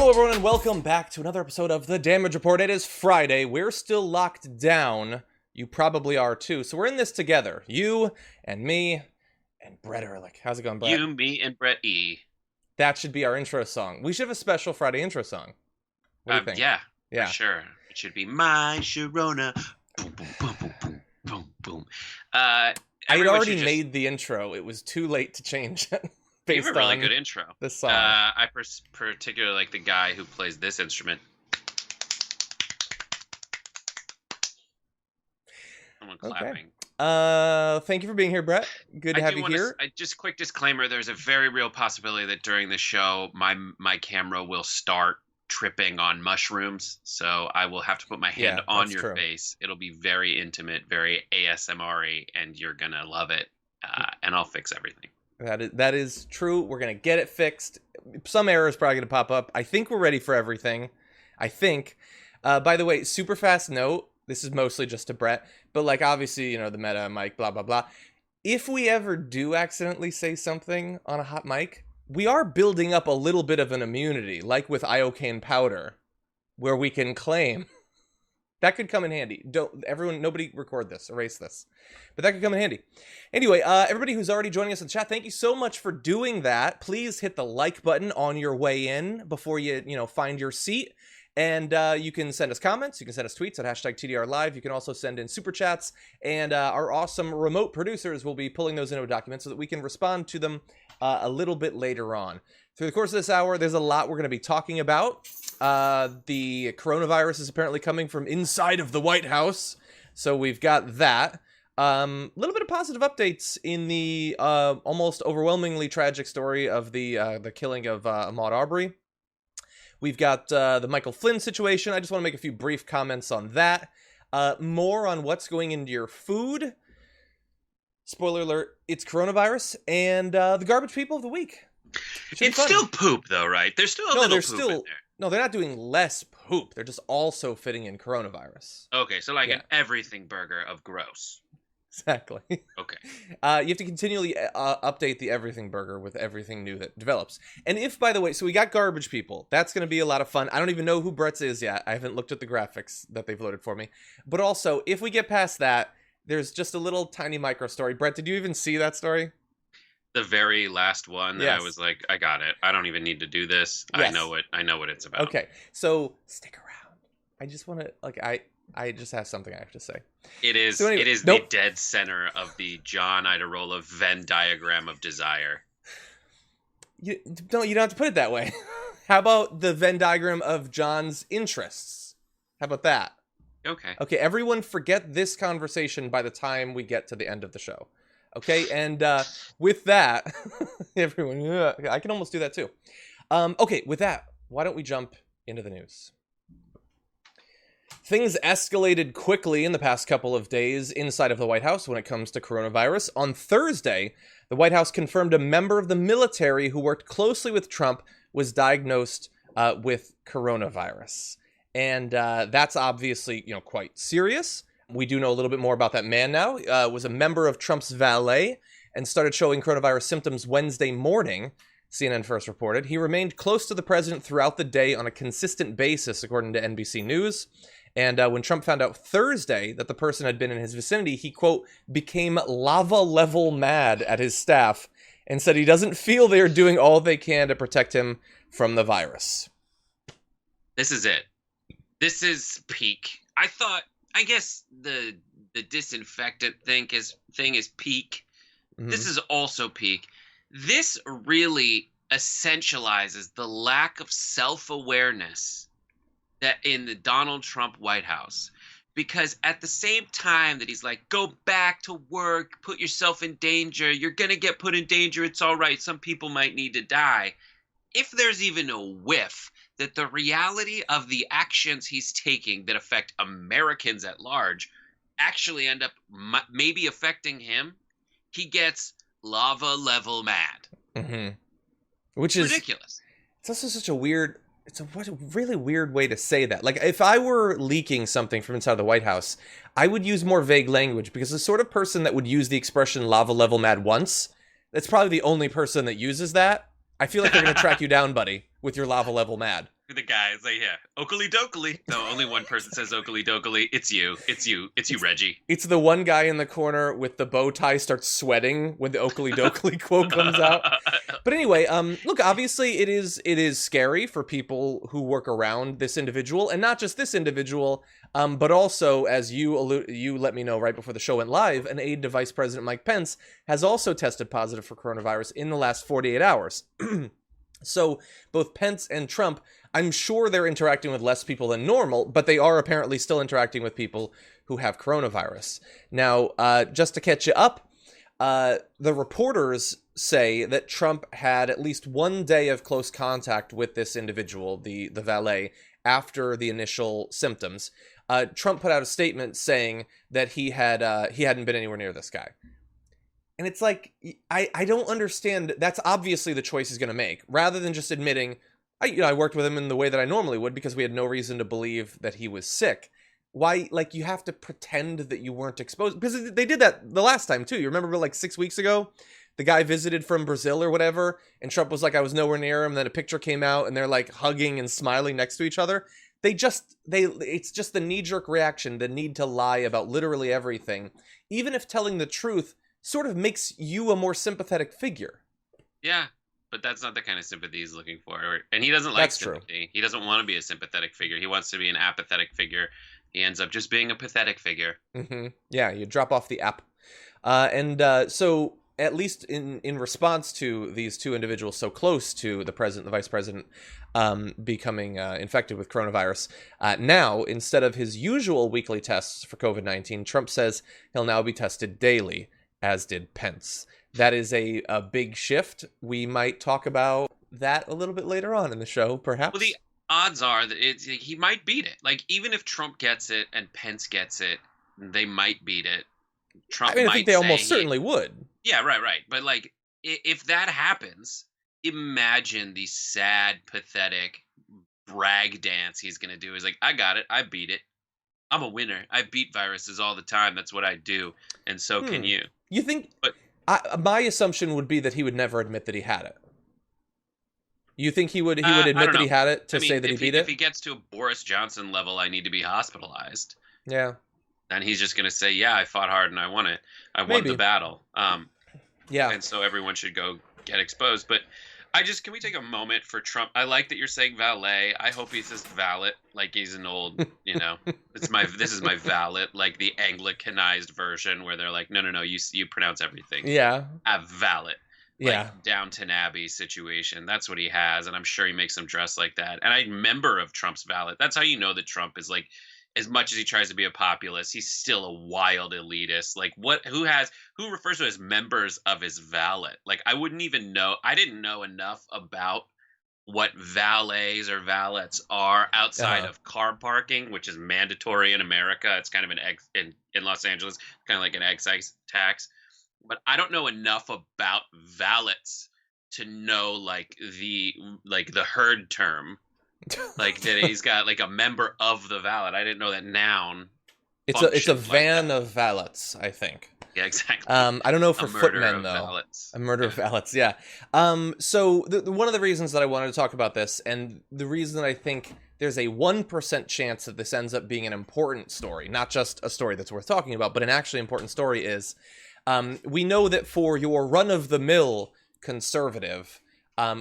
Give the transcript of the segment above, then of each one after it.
Hello everyone and welcome back to another episode of The Damage Report. It is Friday. We're still locked down. You probably are too. So we're in this together. You and me and Brett Erlich. How's it going, Brett? You, me, and Brett E. That should be our intro song. We should have a special Friday intro song. What do you think? Yeah, for sure. It should be My Sharona. Boom, boom, boom, boom, boom, boom, boom. I had already made the intro. It was too late to change it. You have a really good intro. This song. I particularly like the guy who plays this instrument. Someone clapping. Thank you for being here, Brett. Good to have you here. Just quick disclaimer, there's a very real possibility that during the show, my camera will start tripping on mushrooms. So I will have to put my hand on your face. It'll be very intimate, very ASMR-y, and you're going to love it. And I'll fix everything. That is true. We're going to get it fixed. Some errors probably going to pop up. I think we're ready for everything. I think. By the way, super fast note. This is mostly just to Brett. But like obviously, you know, the meta mic, blah, blah, blah. If we ever do accidentally say something on a hot mic, we are building up a little bit of an immunity, like with iocane powder, where we can claim. That could come in handy. Nobody record this, erase this. But that could come in handy. Anyway, everybody who's already joining us in chat, thank you so much for doing that. Please hit the like button on your way in before you find your seat. And you can send us comments. You can send us tweets at #TDRLive. You can also send in super chats. And our awesome remote producers will be pulling those into a document so that we can respond to them a little bit later on. Through the course of this hour, there's a lot we're going to be talking about. The coronavirus is apparently coming from inside of the White House. So we've got that. A little bit of positive updates in the almost overwhelmingly tragic story of the killing of Ahmaud Arbery. We've got the Michael Flynn situation. I just want to make a few brief comments on that. More on what's going into your food. Spoiler alert, it's coronavirus. And the garbage people of the week. It's still poop, though, right? There's still a little poop in there. No, they're not doing less poop. They're just also fitting in coronavirus. Okay, so like an everything burger of gross. Exactly. Okay. You have to continually update the everything burger with everything new that develops. And if, by the way, so we got garbage people. That's going to be a lot of fun. I don't even know who Brett's is yet. I haven't looked at the graphics that they've loaded for me. But also, if we get past that, there's just a little tiny micro story. Brett, did you even see that story? The very last one that I was like, I got it. I don't even need to do this. Yes. I know what it's about. Okay. So stick around. I just want to I just have something I have to say. It is the dead center of the John Idarola Venn diagram of desire. You don't have to put it that way. How about the Venn diagram of John's interests? How about that? Okay, everyone forget this conversation by the time we get to the end of the show. Okay, and with that, everyone, I can almost do that too. Okay, with that, why don't we jump into the news? Things escalated quickly in the past couple of days inside of the White House when it comes to coronavirus. On Thursday, the White House confirmed a member of the military who worked closely with Trump was diagnosed with coronavirus. And that's obviously, quite serious. We do know a little bit more about that man now. Was a member of Trump's valet and started showing coronavirus symptoms Wednesday morning, CNN first reported. He remained close to the president throughout the day on a consistent basis, according to NBC News. And when Trump found out Thursday that the person had been in his vicinity, he, quote, became lava-level mad at his staff and said he doesn't feel they are doing all they can to protect him from the virus. This is it. This is peak. I guess the disinfectant thing is peak. Mm-hmm. This is also peak. This really essentializes the lack of self-awareness that in the Donald Trump White House. Because at the same time that he's like, go back to work, put yourself in danger, you're going to get put in danger, it's all right, some people might need to die. If there's even a whiff that the reality of the actions he's taking that affect Americans at large actually end up maybe affecting him, he gets lava level mad. Mm-hmm. Which is ridiculous. It's also such a weird... It's a really weird way to say that. Like, if I were leaking something from inside the White House, I would use more vague language, because the sort of person that would use the expression lava level mad once, that's probably the only person that uses that. I feel like they're going to track you down, buddy, with your lava level mad. The guy is like, yeah, Oakley Dokley. No, only one person says Oakley Dokley. It's you. It's you. It's you, Reggie. It's the one guy in the corner with the bow tie starts sweating when the Oakley Dokley quote comes out. But anyway, look, obviously it is scary for people who work around this individual, and not just this individual, but also, as you let me know right before the show went live, an aide to Vice President Mike Pence has also tested positive for coronavirus in the last 48 hours. So both Pence and Trump, I'm sure they're interacting with less people than normal, but they are apparently still interacting with people who have coronavirus. Now, just to catch you up, the reporters say that Trump had at least one day of close contact with this individual, the valet, after the initial symptoms. Trump put out a statement saying that he hadn't been anywhere near this guy. And it's like, I don't understand. That's obviously the choice he's going to make, rather than just admitting, I worked with him in the way that I normally would because we had no reason to believe that he was sick. Why, like, you have to pretend that you weren't exposed? Because they did that the last time, too. You remember, like, 6 weeks ago? The guy visited from Brazil or whatever, and Trump was like, I was nowhere near him, and then a picture came out, and they're, like, hugging and smiling next to each other. It's just the knee-jerk reaction, the need to lie about literally everything, even if telling the truth sort of makes you a more sympathetic figure. Yeah, but that's not the kind of sympathy he's looking for. And he doesn't like sympathy. True. He doesn't want to be a sympathetic figure. He wants to be an apathetic figure. He ends up just being a pathetic figure. Mm-hmm. Yeah, you drop off the app. So at least in response to these two individuals so close to the president, the vice president, becoming infected with coronavirus, now, instead of his usual weekly tests for COVID-19, Trump says he'll now be tested daily, as did Pence. That is a big shift. We might talk about that a little bit later on in the show, perhaps. Well, the odds are that he might beat it. Like, even if Trump gets it and Pence gets it, they might beat it. Trump I think they almost certainly would. Yeah, right. But, like, if that happens, imagine the sad, pathetic brag dance he's going to do. He's like, I got it. I beat it. I'm a winner. I beat viruses all the time. That's what I do. And so can you. You think... my assumption would be that he would never admit that he had it. You think he would admit that he had it to say that he beat it? If he gets to a Boris Johnson level, I need to be hospitalized. Yeah. And he's just going to say, yeah, I fought hard and I won it. I won the battle. Yeah. And so everyone should go get exposed. But can we take a moment for Trump? I like that you're saying valet. I hope he says valet, like he's an old, this is my valet, like the Anglicanized version where they're like, no, you pronounce everything. Yeah. A valet. Yeah. Like Downton Abbey situation. That's what he has. And I'm sure he makes them dress like that. And I'm a member of Trump's valet. That's how you know that Trump is like, as much as he tries to be a populist, he's still a wild elitist. Like who refers to as members of his valet? Like I didn't know enough about what valets or valets are outside of car parking, which is mandatory in America. It's kind of in Los Angeles, kind of like an excise tax. But I don't know enough about valets to know the herd term. Like that he's got like a member of the valet. I didn't know that noun. It's a van of valets, I think. Yeah, exactly. I don't know for footmen though. Valets. A murder of valets, yeah. So one of the reasons that I wanted to talk about this, and the reason that I think there's a 1% chance that this ends up being an important story, not just a story that's worth talking about, but an actually important story is, we know that for your run-of-the-mill conservative,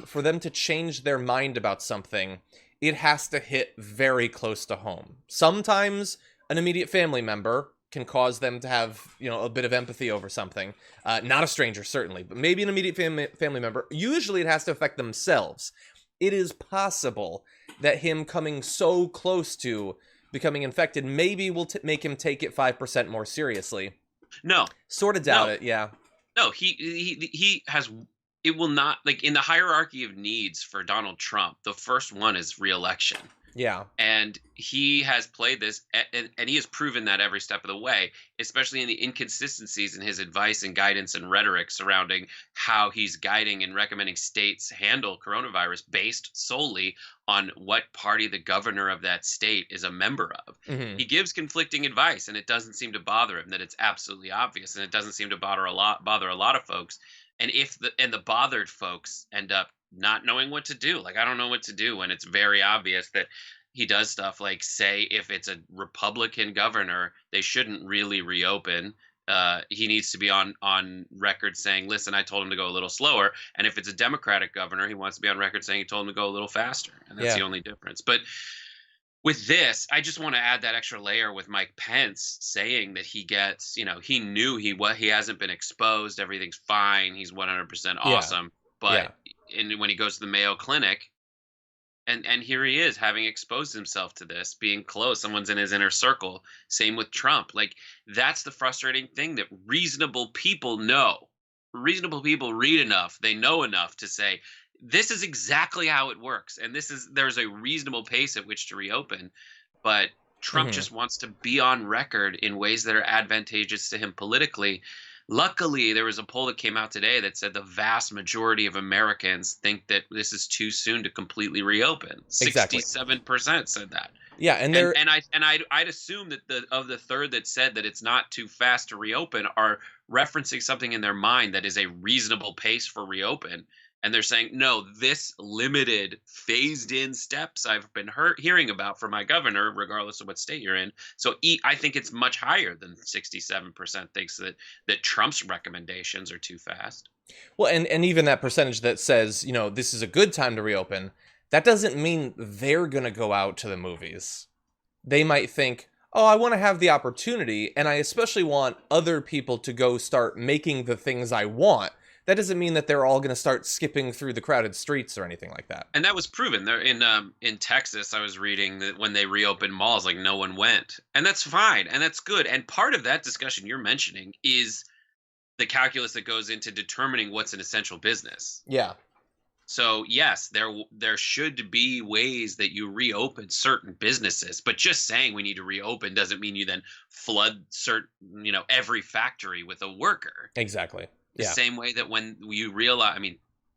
for them to change their mind about something, it has to hit very close to home. Sometimes an immediate family member can cause them to have, a bit of empathy over something. Not a stranger, certainly, but maybe an immediate family member. Usually it has to affect themselves. It is possible that him coming so close to becoming infected maybe will make him take it 5% more seriously. No. Sort of doubt it, yeah. No, he has... It will not, like, in the hierarchy of needs for Donald Trump, the first one is re-election. Yeah. And he has played this, and he has proven that every step of the way, especially in the inconsistencies in his advice and guidance and rhetoric surrounding how he's guiding and recommending states handle coronavirus based solely on what party the governor of that state is a member of. Mm-hmm. He gives conflicting advice, and it doesn't seem to bother him that it's absolutely obvious, and it doesn't seem to bother a lot of folks. And if the bothered folks end up not knowing what to do, like I don't know what to do when it's very obvious that he does stuff like, say, if it's a Republican governor, they shouldn't really reopen. He needs to be on record saying, "Listen, I told him to go a little slower." And if it's a Democratic governor, he wants to be on record saying he told him to go a little faster, and that's Yeah. the only difference. But with this, I just want to add that extra layer with Mike Pence saying that he gets, he knew he hasn't been exposed, everything's fine, he's 100% Yeah. awesome, but when he goes to the Mayo Clinic. And here he is having exposed himself to this, being close. Someone's in his inner circle. Same with Trump. Like, that's the frustrating thing that reasonable people know. Reasonable people read enough. They know enough to say, this is exactly how it works. And there's a reasonable pace at which to reopen. But Trump just wants to be on record in ways that are advantageous to him politically. Luckily, there was a poll that came out today that said the vast majority of Americans think that this is too soon to completely reopen. Exactly. 67% said that. Yeah, and I'd assume that the third that said that it's not too fast to reopen are referencing something in their mind that is a reasonable pace for reopen. And they're saying, no, this limited, phased-in steps I've been hearing about from my governor, regardless of what state you're in. So I think it's much higher than 67% thinks that Trump's recommendations are too fast. Well, and even that percentage that says, this is a good time to reopen, that doesn't mean they're going to go out to the movies. They might think, oh, I want to have the opportunity, and I especially want other people to go start making the things I want. That doesn't mean that they're all going to start skipping through the crowded streets or anything like that. And that was proven. There in Texas, I was reading that when they reopened malls, like no one went. And that's fine. And that's good. And part of that discussion you're mentioning is the calculus that goes into determining what's an essential business. Yeah. So, yes, there should be ways that you reopen certain businesses. But just saying we need to reopen doesn't mean you then flood every factory with a worker. Exactly. The same way that when you realize,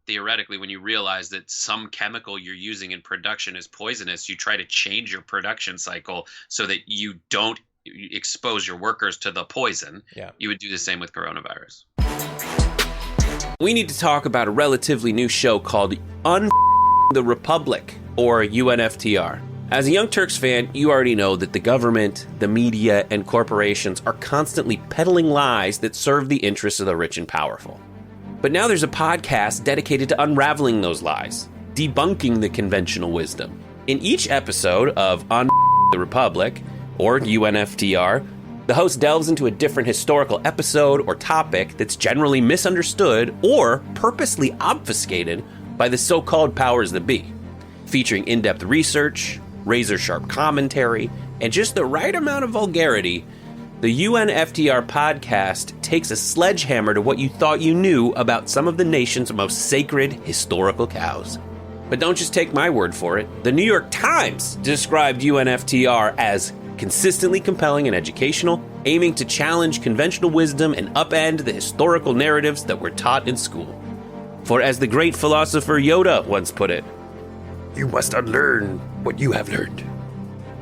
theoretically, when you realize that some chemical you're using in production is poisonous, you try to change your production cycle so that you don't expose your workers to the poison. Yeah. You would do the same with coronavirus. We need to talk about a relatively new show called the Republic, or UNFTR. As a Young Turks fan, you already know that the government, the media, and corporations are constantly peddling lies that serve the interests of the rich and powerful. But now there's a podcast dedicated to unraveling those lies, debunking the conventional wisdom. In each episode of the Republic, or UNFTR, the host delves into a different historical episode or topic that's generally misunderstood or purposely obfuscated by the so-called powers that be, featuring in-depth research, razor-sharp commentary, and just the right amount of vulgarity. The UNFTR podcast takes a sledgehammer to what you thought you knew about some of the nation's most sacred historical cows. But don't just take my word for it. The New York Times described UNFTR as consistently compelling and educational, aiming to challenge conventional wisdom and upend the historical narratives that were taught in school. For as the great philosopher Yoda once put it, you must unlearn what you have learned.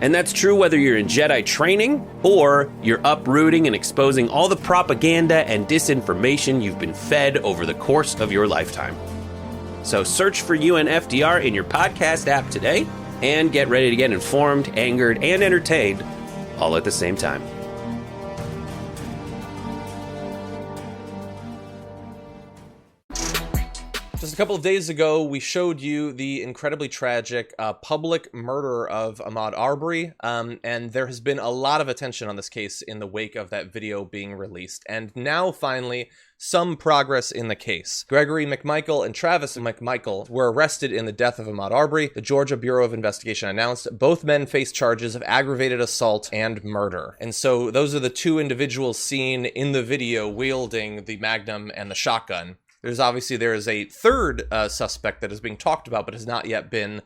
And that's true whether you're in Jedi training or you're uprooting and exposing all the propaganda and disinformation you've been fed over the course of your lifetime. So search for UNFDR in your podcast app today and get ready to get informed, angered, and entertained all at the same time. Just a couple of days ago, we showed you the incredibly tragic public murder of Ahmaud Arbery, and there has been a lot of attention on this case in the wake of that video being released. And now, finally, some progress in the case. Gregory McMichael and Travis McMichael were arrested in the death of Ahmaud Arbery. The Georgia Bureau of Investigation announced both men face charges of aggravated assault and murder. And so those are the two individuals seen in the video wielding the Magnum and the shotgun. There is a third suspect that is being talked about but has not yet been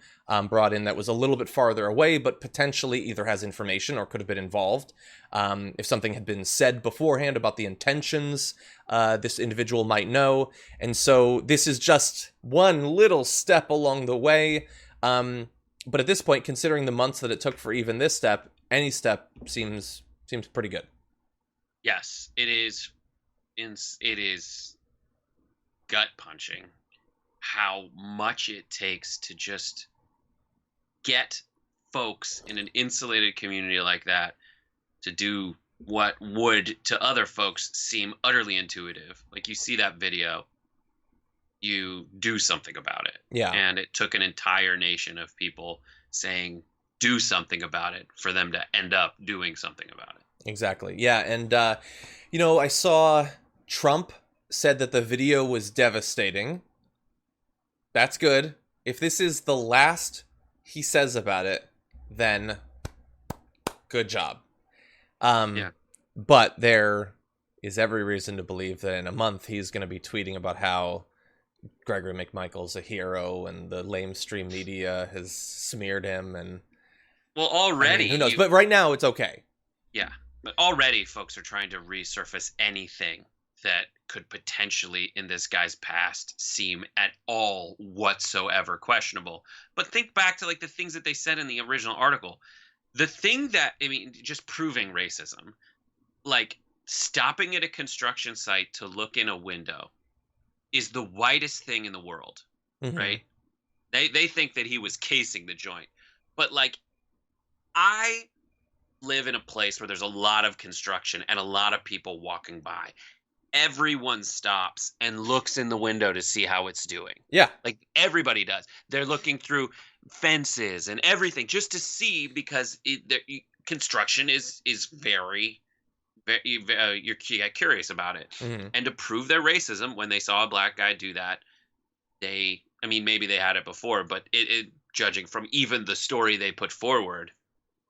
brought in, that was a little bit farther away but potentially either has information or could have been involved. If something had been said beforehand about the intentions, this individual might know. And so this is just one little step along the way. But at this point, considering the months that it took for even this step, any step seems pretty good. Yes, it is. It is gut punching how much it takes to just get folks in an insulated community like that to do what would to other folks seem utterly intuitive. Like, you see that video, you do something about it. Yeah. And it took an entire nation of people saying, do something about it, for them to end up doing something about it. Exactly. Yeah. And, I saw Trump said that the video was devastating. That's good. If this is the last he says about it, then good job. Yeah. But there is every reason to believe that in a month he's going to be tweeting about how Gregory McMichael's a hero and the lamestream media has smeared him. And well, already, who knows? But right now it's okay. Yeah, but already folks are trying to resurface anything that could potentially, in this guy's past, seem at all whatsoever questionable. But think back to like the things that they said in the original article. The thing that, just proving racism, like stopping at a construction site to look in a window, is the whitest thing in the world, right? They think that he was casing the joint. But like, I live in a place where there's a lot of construction and a lot of people walking by. Everyone stops and looks in the window to see how it's doing. Yeah. Like, everybody does. They're looking through fences and everything just to see, because construction is very, very you get curious about it. And to prove their racism, when they saw a black guy do that, maybe they had it before, but it judging from even the story they put forward,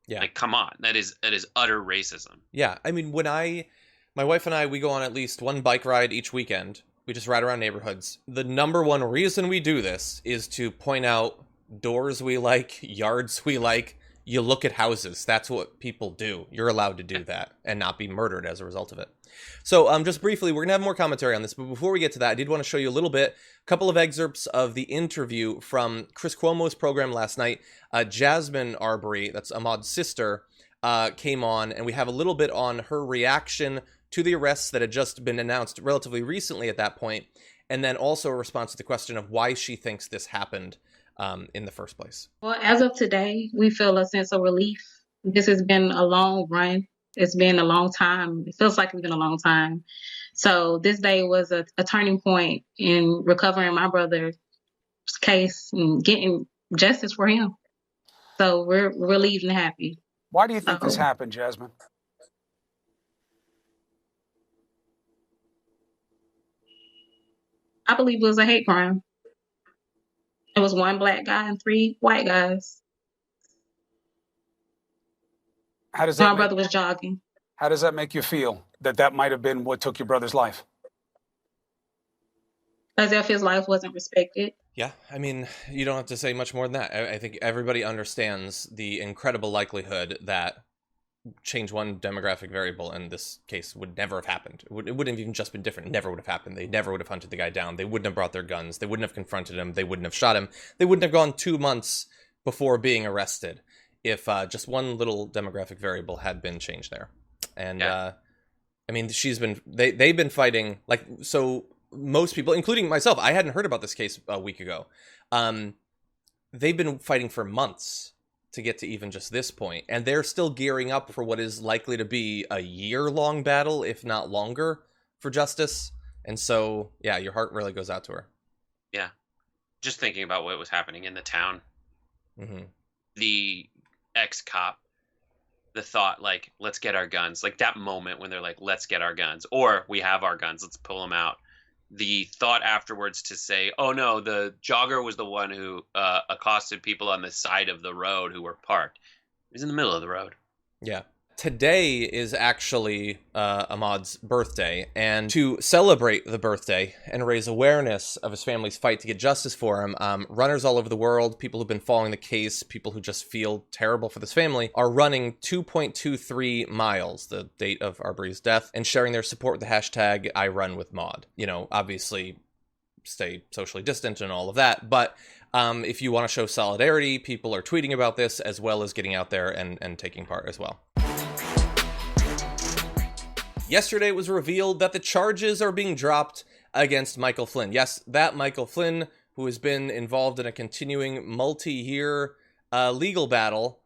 yeah, like, come on, that is utter racism. Yeah, when my wife and I, we go on at least one bike ride each weekend. We just ride around neighborhoods. The number one reason we do this is to point out doors we like, yards we like. You look at houses. That's what people do. You're allowed to do that and not be murdered as a result of it. So just briefly, we're going to have more commentary on this. But before we get to that, I did want to show you a little bit, a couple of excerpts of the interview from Chris Cuomo's program last night. Jasmine Arbery, that's Ahmaud's sister, came on, and we have a little bit on her reaction to the arrests that had just been announced relatively recently at that point, and then also a response to the question of why she thinks this happened in the first place. Well, as of today, we feel a sense of relief. This has been a long run. It's been a long time. It feels like it's been a long time. So this day was a turning point in recovering my brother's case and getting justice for him. So we're relieved and happy. Why do you think this happened, Jasmine? I believe it was a hate crime. It was one black guy and 3 white guys. How does My brother was jogging. How does that make you feel, that might have been what took your brother's life? As if his life wasn't respected. Yeah, you don't have to say much more than that. I think everybody understands the incredible likelihood that change one demographic variable in this case would never have happened. It wouldn't have even just been different. It never would have happened. They never would have hunted the guy down. They wouldn't have brought their guns. They wouldn't have confronted him. They wouldn't have shot him. They wouldn't have gone 2 months before being arrested if just one little demographic variable had been changed there. And yeah. They've been fighting, like, so most people, including myself, I hadn't heard about this case a week ago. They've been fighting for months to get to even just this point, and they're still gearing up for what is likely to be a year-long battle, if not longer, for justice. And so, yeah, your heart really goes out to her. Yeah. Just thinking about what was happening in the town. The ex-cop, the thought, like, let's get our guns. Like, that moment when they're like, let's get our guns. Or, we have our guns, let's pull them out. The thought afterwards to say, oh no, the jogger was the one who accosted people on the side of the road who were parked. He was in the middle of the road. Yeah. Today is actually Ahmaud's birthday, and to celebrate the birthday and raise awareness of his family's fight to get justice for him, runners all over the world, people who've been following the case, people who just feel terrible for this family, are running 2.23 miles, the date of Arbery's death, and sharing their support with the hashtag #IRunWithMaud. Obviously stay socially distant and all of that, but if you want to show solidarity, people are tweeting about this as well as getting out there and taking part as well. Yesterday it was revealed that the charges are being dropped against Michael Flynn. Yes, that Michael Flynn, who has been involved in a continuing multi-year legal battle,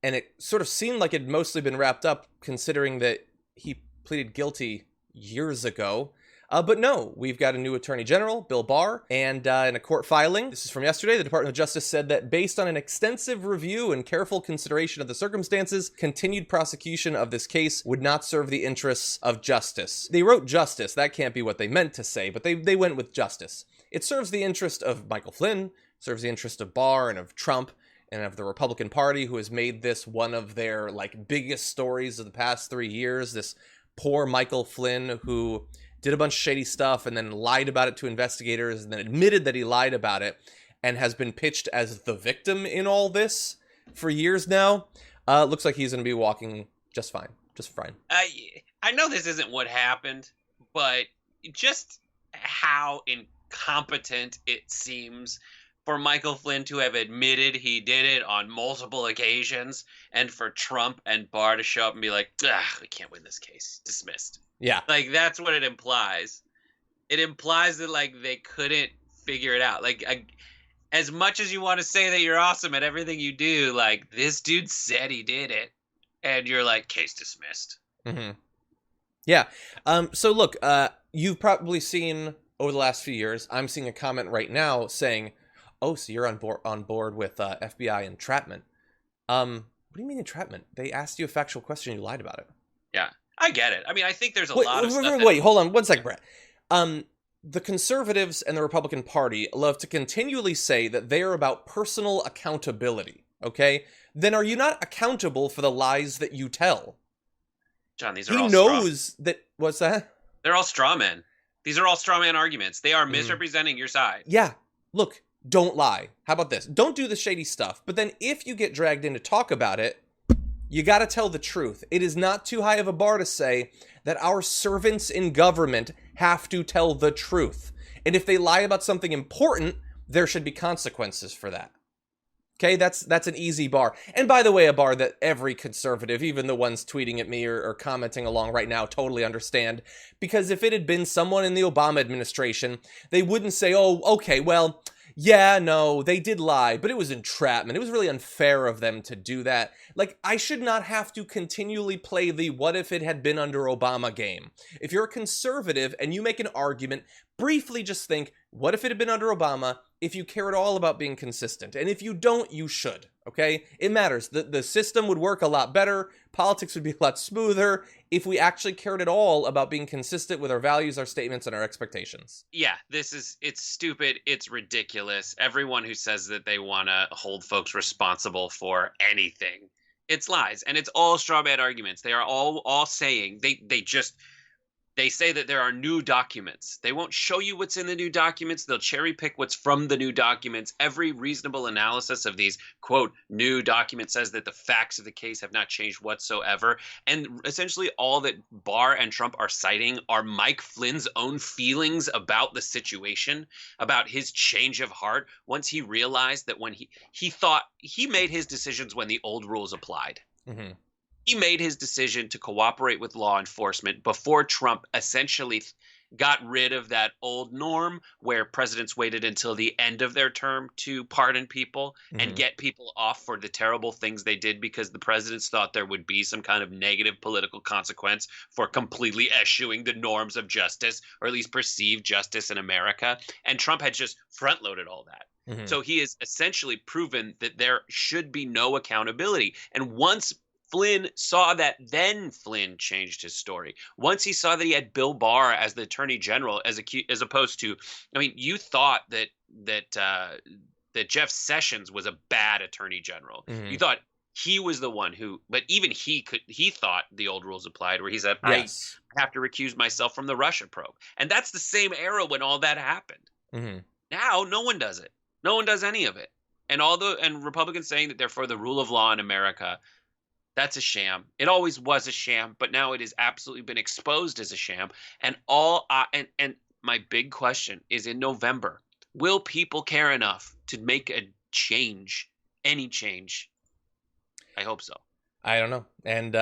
and it sort of seemed like it had mostly been wrapped up considering that he pleaded guilty years ago. But no, we've got a new Attorney General, Bill Barr, and in a court filing, this is from yesterday, the Department of Justice said that based on an extensive review and careful consideration of the circumstances, continued prosecution of this case would not serve the interests of justice. They wrote justice. That can't be what they meant to say, but they went with justice. It serves the interest of Michael Flynn, serves the interest of Barr and of Trump, and of the Republican Party, who has made this one of their biggest stories of the past 3 years. This poor Michael Flynn, who did a bunch of shady stuff and then lied about it to investigators and then admitted that he lied about it and has been pitched as the victim in all this for years now. Looks like he's going to be walking just fine. Just fine. I know this isn't what happened, but just how incompetent it seems for Michael Flynn to have admitted he did it on multiple occasions, and for Trump and Barr to show up and be like, we can't win this case. Dismissed. Yeah. That's what it implies. It implies that, they couldn't figure it out. As much as you want to say that you're awesome at everything you do, this dude said he did it, and you're like, case dismissed. Mm-hmm. Yeah. So look, you've probably seen over the last few years, I'm seeing a comment right now saying, oh, so you're on board with FBI entrapment. What do you mean entrapment? They asked you a factual question, you lied about it. Yeah, I get it. I mean, I think there's a lot of stuff. Wait, hold on 1 second, Brett. The conservatives and the Republican Party love to continually say that they are about personal accountability, okay? Then are you not accountable for the lies that you tell? John, these are all straw. He knows that... What's that? They're all straw men. These are all straw man arguments. They are misrepresenting your side. Yeah, look... Don't lie. How about this? Don't do the shady stuff. But then if you get dragged in to talk about it, you got to tell the truth. It is not too high of a bar to say that our servants in government have to tell the truth. And if they lie about something important, there should be consequences for that. Okay, that's an easy bar. And by the way, a bar that every conservative, even the ones tweeting at me or commenting along right now, totally understand. Because if it had been someone in the Obama administration, they wouldn't say, oh, okay, well... yeah, no, they did lie, but it was entrapment. It was really unfair of them to do that. I should not have to continually play the what if it had been under Obama game. If you're a conservative and you make an argument, briefly just think, what if it had been under Obama, if you care at all about being consistent? And if you don't, you should, okay? It matters. The system would work a lot better. Politics would be a lot smoother if we actually cared at all about being consistent with our values, our statements, and our expectations. Yeah, it's stupid. It's ridiculous. Everyone who says that they want to hold folks responsible for anything, it's lies. And it's all straw man arguments. They are all saying, they say that there are new documents. They won't show you what's in the new documents. They'll cherry pick what's from the new documents. Every reasonable analysis of these, quote, new documents says that the facts of the case have not changed whatsoever. And essentially all that Barr and Trump are citing are Mike Flynn's own feelings about the situation, about his change of heart once he realized that when he thought he made his decisions when the old rules applied. Mm-hmm. He made his decision to cooperate with law enforcement before Trump essentially got rid of that old norm where presidents waited until the end of their term to pardon people and get people off for the terrible things they did because the presidents thought there would be some kind of negative political consequence for completely eschewing the norms of justice, or at least perceived justice in America. And Trump had just front-loaded all that. Mm-hmm. So he has essentially proven that there should be no accountability. And once Flynn saw that, then Flynn changed his story. Once he saw that he had Bill Barr as the attorney general, as opposed to, I mean, you thought that Jeff Sessions was a bad attorney general. Mm-hmm. You thought he was the one who, but even he thought the old rules applied, where he said, yes, I have to recuse myself from the Russia probe. And that's the same era when all that happened. Mm-hmm. Now, no one does it. No one does any of it. And Republicans saying that they're for the rule of law in America, that's a sham. It always was a sham, but now it has absolutely been exposed as a sham. And and my big question is, in November, will people care enough to make a change, any change? I hope so. I don't know. And,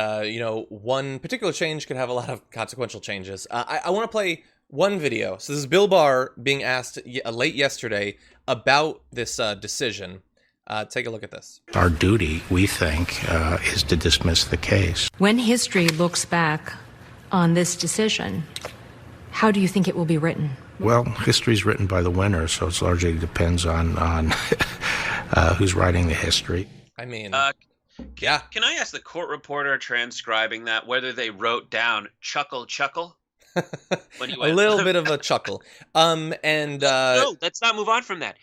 one particular change could have a lot of consequential changes. I want to play One video. So this is Bill Barr being asked late yesterday about this decision. Take a look at this. Our duty, we think, is to dismiss the case. When history looks back on this decision, how do you think it will be written? Well, history's written by the winner, so it largely depends on who's writing the history. I mean, yeah. Can I ask the court reporter transcribing that whether they wrote down chuckle? When he went, a little bit of a chuckle. No, let's not move on from that.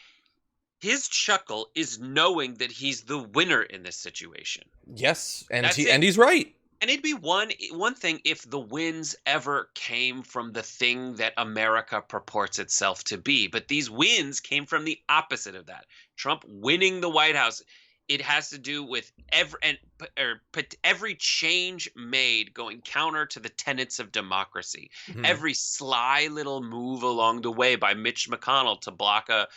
His chuckle is knowing that he's the winner in this situation. Yes, and he's right. And it'd be one thing if the wins ever came from the thing that America purports itself to be. But these wins came from the opposite of that. Trump winning the White House. It has to do with every change made going counter to the tenets of democracy. Mm-hmm. Every sly little move along the way by Mitch McConnell to block a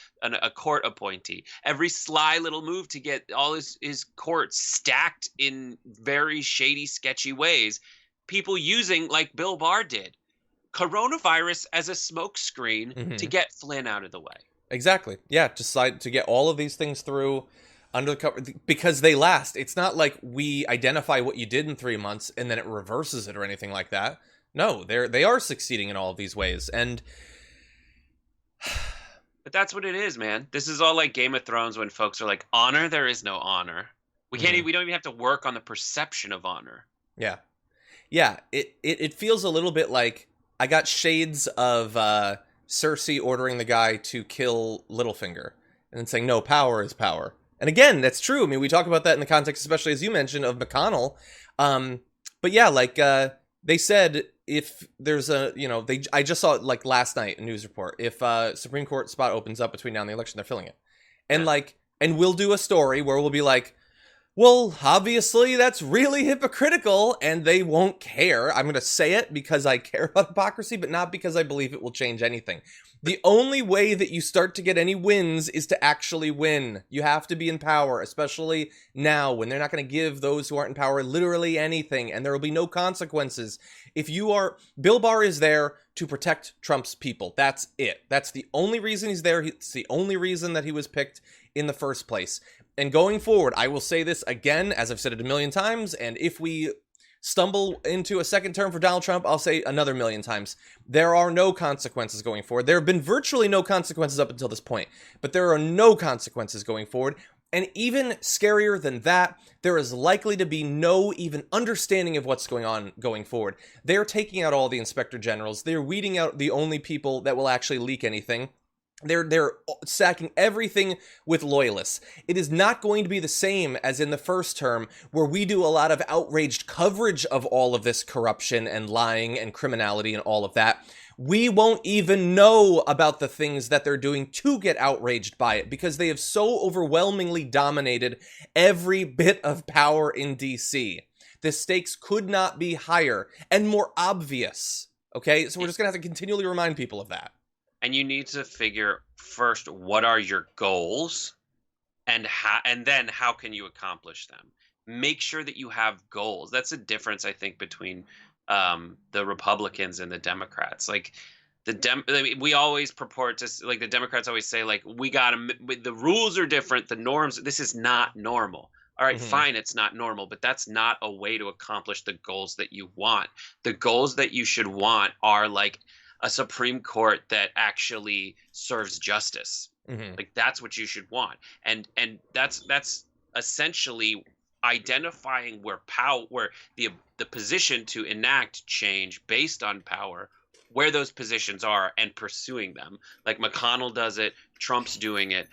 court appointee. Every sly little move to get all his courts stacked in very shady, sketchy ways. People using, like Bill Barr did, coronavirus as a smokescreen to get Flynn out of the way. Exactly. Yeah, decide to get all of these things through under the cover because they last. It's not like we identify what you did in 3 months and then it reverses it or anything like that. No, they are succeeding in all of these ways. And but that's what it is, man. This is all like Game of Thrones when folks are like, honor, there is no honor. We can't we don't even have to work on the perception of honor. Yeah. Yeah, it feels a little bit like I got shades of Cersei ordering the guy to kill Littlefinger and then saying, no, power is power. And again, that's true. I mean, we talk about that in the context, especially as you mentioned, of McConnell. But yeah, like they said, if there's I just saw it like last night, a news report. If Supreme Court spot opens up between now and the election, they're filling it. And and we'll do a story where we'll be like, well, obviously that's really hypocritical and they won't care. I'm going to say it because I care about hypocrisy, but not because I believe it will change anything. The only way that you start to get any wins is to actually win. You have to be in power, especially now when they're not going to give those who aren't in power literally anything, and there will be no consequences. Bill Barr is there to protect Trump's people. That's it. That's the only reason he's there. It's the only reason that he was picked in the first place. And going forward, I will say this again, as I've said it a million times, and if we stumble into a second term for Donald Trump, I'll say another million times. There are no consequences going forward. There have been virtually no consequences up until this point, but there are no consequences going forward. And even scarier than that, there is likely to be no even understanding of what's going on going forward. They're taking out all the inspector generals. They're weeding out the only people that will actually leak anything. They're sacking everything with loyalists. It is not going to be the same as in the first term, where we do a lot of outraged coverage of all of this corruption and lying and criminality and all of that. We won't even know about the things that they're doing to get outraged by it because they have so overwhelmingly dominated every bit of power in DC. The stakes could not be higher and more obvious. Okay, so we're just going to have to continually remind people of that. And you need to figure first, what are your goals and then how can you accomplish them? Make sure that you have goals. That's a difference, I think, between the Republicans and the Democrats. Like we always purport to, like the Democrats always say, like, the rules are different, the norms, this is not normal. All right, fine, it's not normal, but that's not a way to accomplish the goals that you want. The goals that you should want are like a Supreme Court that actually serves justice. Like that's what you should want. And that's essentially identifying where the position to enact change based on power, where those positions are and pursuing them. Like McConnell does it, Trump's doing it.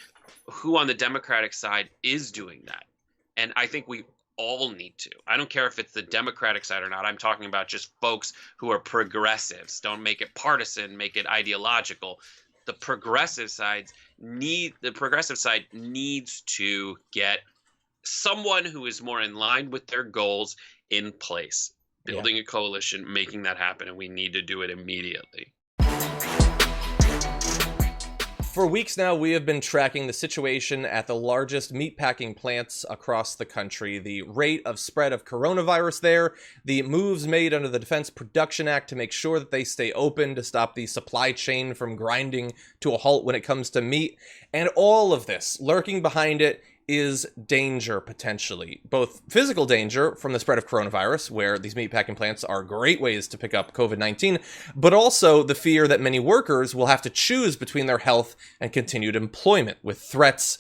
Who on the Democratic side is doing that? And I think we all need to. I don't care if it's the Democratic side or not. I'm talking about just folks who are progressives. Don't make it partisan, make it ideological. The progressive side needs to get someone who is more in line with their goals in place, building a coalition, making that happen, and we need to do it immediately. For weeks now, we have been tracking the situation at the largest meatpacking plants across the country, the rate of spread of coronavirus there, the moves made under the Defense Production Act to make sure that they stay open to stop the supply chain from grinding to a halt when it comes to meat, and all of this, lurking behind it, is danger, potentially. Both physical danger from the spread of coronavirus, where these meatpacking plants are great ways to pick up COVID-19, but also the fear that many workers will have to choose between their health and continued employment, with threats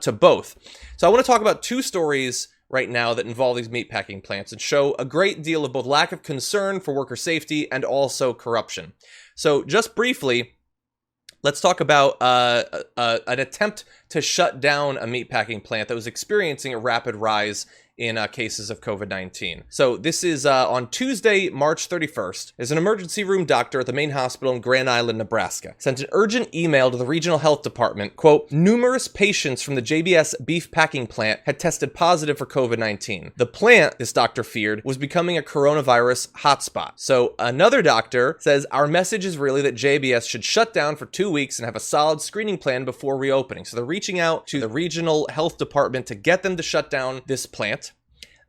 to both. So I want to talk about two stories right now that involve these meatpacking plants and show a great deal of both lack of concern for worker safety and also corruption. So just briefly, let's talk about an attempt to shut down a meatpacking plant that was experiencing a rapid rise in cases of COVID-19. So this is on Tuesday, March 31st. There's an emergency room doctor at the main hospital in Grand Island, Nebraska, sent an urgent email to the regional health department, quote, numerous patients from the JBS beef packing plant had tested positive for COVID-19. The plant, this doctor feared, was becoming a coronavirus hotspot. So another doctor says, our message is really that JBS should shut down for 2 weeks and have a solid screening plan before reopening. So they're reaching out to the regional health department to get them to shut down this plant.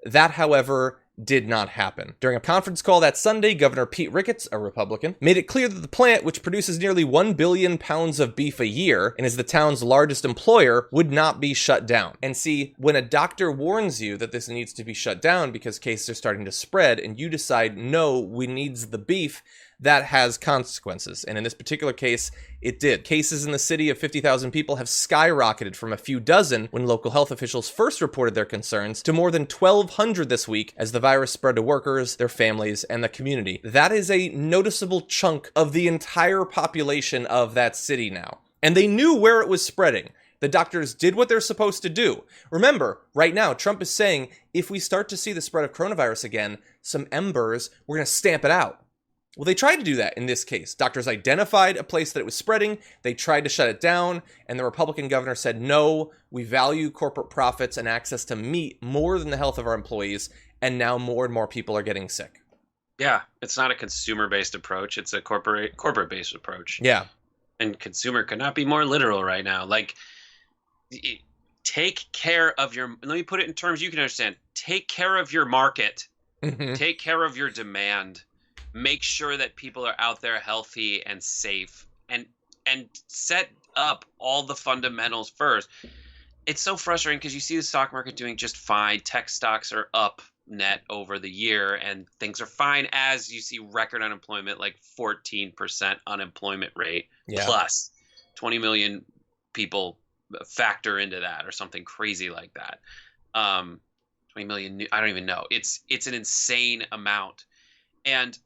That, however, did not happen. During a conference call that Sunday, Governor Pete Ricketts, a Republican, made it clear that the plant, which produces nearly 1 billion pounds of beef a year and is the town's largest employer, would not be shut down. And see, when a doctor warns you that this needs to be shut down because cases are starting to spread and you decide, no, we needs the beef, that has consequences. And in this particular case, it did. Cases in the city of 50,000 people have skyrocketed from a few dozen when local health officials first reported their concerns to more than 1,200 this week as the virus spread to workers, their families, and the community. That is a noticeable chunk of the entire population of that city now. And they knew where it was spreading. The doctors did what they're supposed to do. Remember, right now, Trump is saying, if we start to see the spread of coronavirus again, some embers, we're going to stamp it out. Well, they tried to do that in this case. Doctors identified a place that it was spreading. They tried to shut it down. And the Republican governor said, no, we value corporate profits and access to meat more than the health of our employees. And more and more people are getting sick. Yeah, it's not a consumer-based approach. It's a corporate-based approach. Yeah. And consumer could not be more literal right now. Like, take care of your, let me put it in terms you can understand. Take care of your market. Mm-hmm. Take care of your demand. Make sure that people are out there healthy and safe, and set up all the fundamentals first. It's so frustrating because you see the stock market doing just fine. Tech stocks are up net over the year and things are fine as you see record unemployment, like 14% unemployment rate, plus 20 million people factor into that or something crazy like that. 20 million, I don't even know. It's an insane amount. And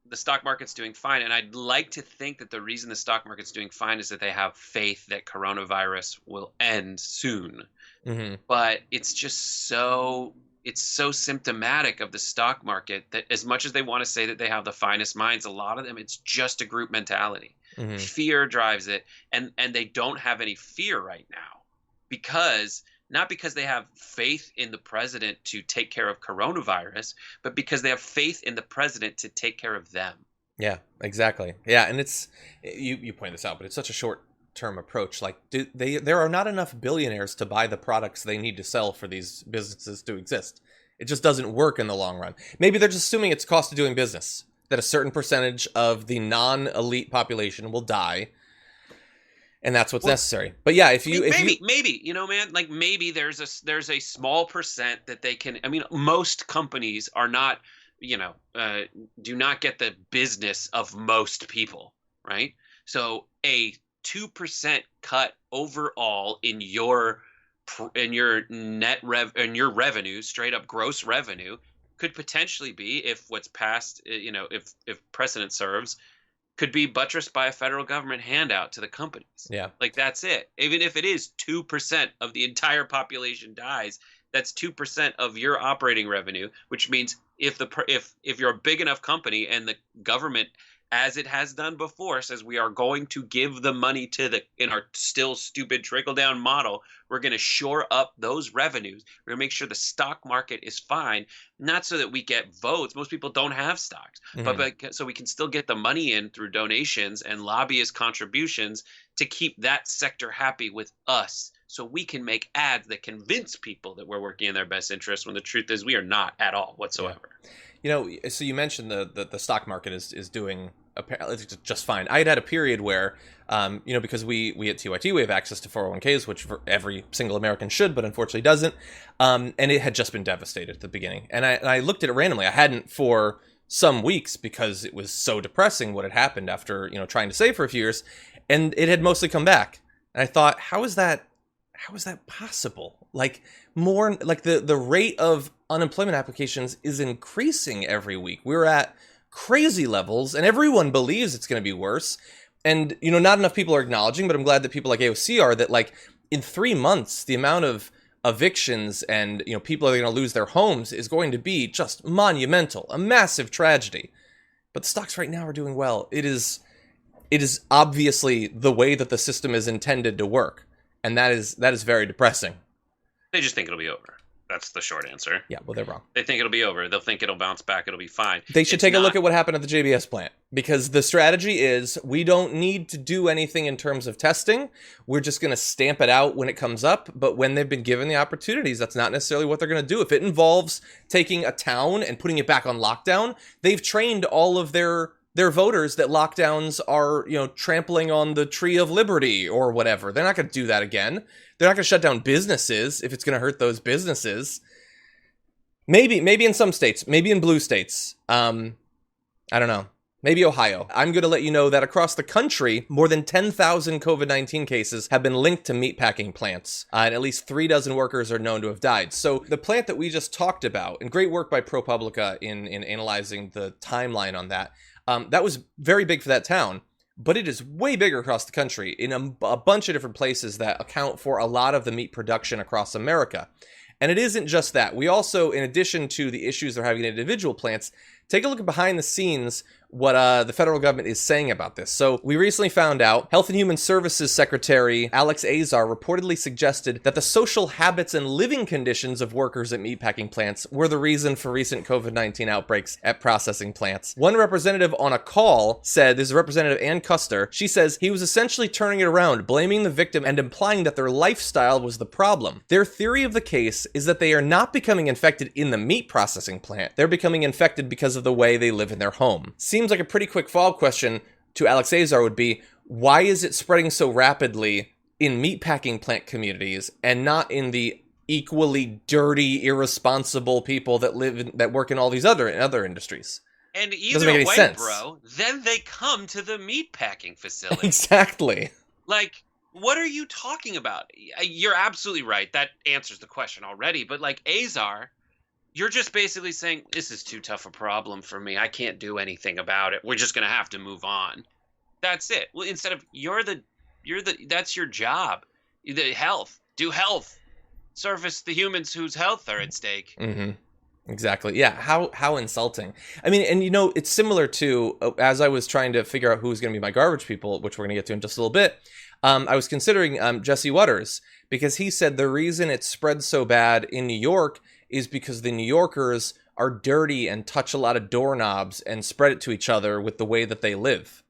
the stock market's doing fine. And I'd like to think that the reason the stock market's doing fine is that they have faith that coronavirus will end soon. Mm-hmm. But it's just so symptomatic of the stock market that as much as they want to say that they have the finest minds, a lot of them, it's just a group mentality. Mm-hmm. Fear drives it. And they don't have any fear right now not because they have faith in the president to take care of coronavirus, but because they have faith in the president to take care of them. Yeah, exactly. Yeah, and it's you point this out, but it's such a short-term approach. Like, there are not enough billionaires to buy the products they need to sell for these businesses to exist. It just doesn't work in the long run. Maybe they're just assuming it's cost of doing business, that a certain percentage of the non-elite population will die. And that's what's necessary. But yeah, maybe, you know, man, like maybe there's a small percent that they can. I mean, most companies are not, do not get the business of most people, right? So a 2% cut overall in your revenue, straight up gross revenue, could potentially be, if what's passed, if precedent serves, could be buttressed by a federal government handout to the companies. Yeah. Like, that's it. Even if it is 2% of the entire population dies, that's 2% of your operating revenue, which means if you're a big enough company and the government, as it has done before, says we are going to give the money in our still stupid trickle-down model, we're going to shore up those revenues. We're going to make sure the stock market is fine, not so that we get votes. Most people don't have stocks, but so we can still get the money in through donations and lobbyist contributions to keep that sector happy with us so we can make ads that convince people that we're working in their best interest when the truth is we are not at all whatsoever. Yeah. So you mentioned the stock market is doing just fine. I had a period where, because we at TYT, we have access to 401ks, which every single American should, but unfortunately doesn't. And it had just been devastated at the beginning. And I looked at it randomly. I hadn't for some weeks because it was so depressing what had happened after, trying to save for a few years. And it had mostly come back. And I thought, how is that possible? Like the rate of unemployment applications is increasing every week. We're at crazy levels, and everyone believes it's going to be worse. And, not enough people are acknowledging, but I'm glad that people like AOC are, that like in 3 months, the amount of evictions and, people are going to lose their homes is going to be just monumental, a massive tragedy. But the stocks right now are doing well. It is obviously the way that the system is intended to work. And that is very depressing. They just think it'll be over. That's the short answer. Yeah, well, they're wrong. They think it'll be over. They'll think it'll bounce back. It'll be fine. They should take a look at what happened at the JBS plant, because the strategy is we don't need to do anything in terms of testing. We're just going to stamp it out when it comes up. But when they've been given the opportunities, that's not necessarily what they're going to do. If it involves taking a town and putting it back on lockdown, they've trained all of their voters that lockdowns are, trampling on the tree of liberty or whatever. They're not going to do that again. They're not going to shut down businesses if it's going to hurt those businesses. Maybe in some states, maybe in blue states. I don't know. Maybe Ohio. I'm going to let you know that across the country, more than 10,000 COVID-19 cases have been linked to meatpacking plants, and at least 36 workers are known to have died. So the plant that we just talked about, and great work by ProPublica in analyzing the timeline on that, that was very big for that town, but it is way bigger across the country in a bunch of different places that account for a lot of the meat production across America. And it isn't just that. We also, in addition to the issues they're having in individual plants, take a look at behind the scenes what the federal government is saying about this. So we recently found out Health and Human Services Secretary Alex Azar reportedly suggested that the social habits and living conditions of workers at meatpacking plants were the reason for recent COVID-19 outbreaks at processing plants. One representative on a call said, this is Representative Ann Custer, she says he was essentially turning it around, blaming the victim and implying that their lifestyle was the problem. Their theory of the case is that they are not becoming infected in the meat processing plant. They're becoming infected because of the way they live in their home. Seems like a pretty quick follow-up question to Alex Azar would be, why is it spreading so rapidly in meatpacking plant communities and not in the equally dirty, irresponsible people that work in all these other industries? And either way, sense. Bro, then they come to the meatpacking facility. Exactly. Like, what are you talking about? You're absolutely right. That answers the question already. But like Azar, you're just basically saying, this is too tough a problem for me. I can't do anything about it. We're just going to have to move on. That's it. Well, instead of that's your job. The health. Do health. Service the humans whose health are at stake. Mm-hmm. Exactly. Yeah. How insulting. I mean, and it's similar to, as I was trying to figure out who's going to be my garbage people, which we're going to get to in just a little bit, I was considering Jesse Waters, because he said the reason it spread so bad in New York is because the New Yorkers are dirty and touch a lot of doorknobs and spread it to each other with the way that they live.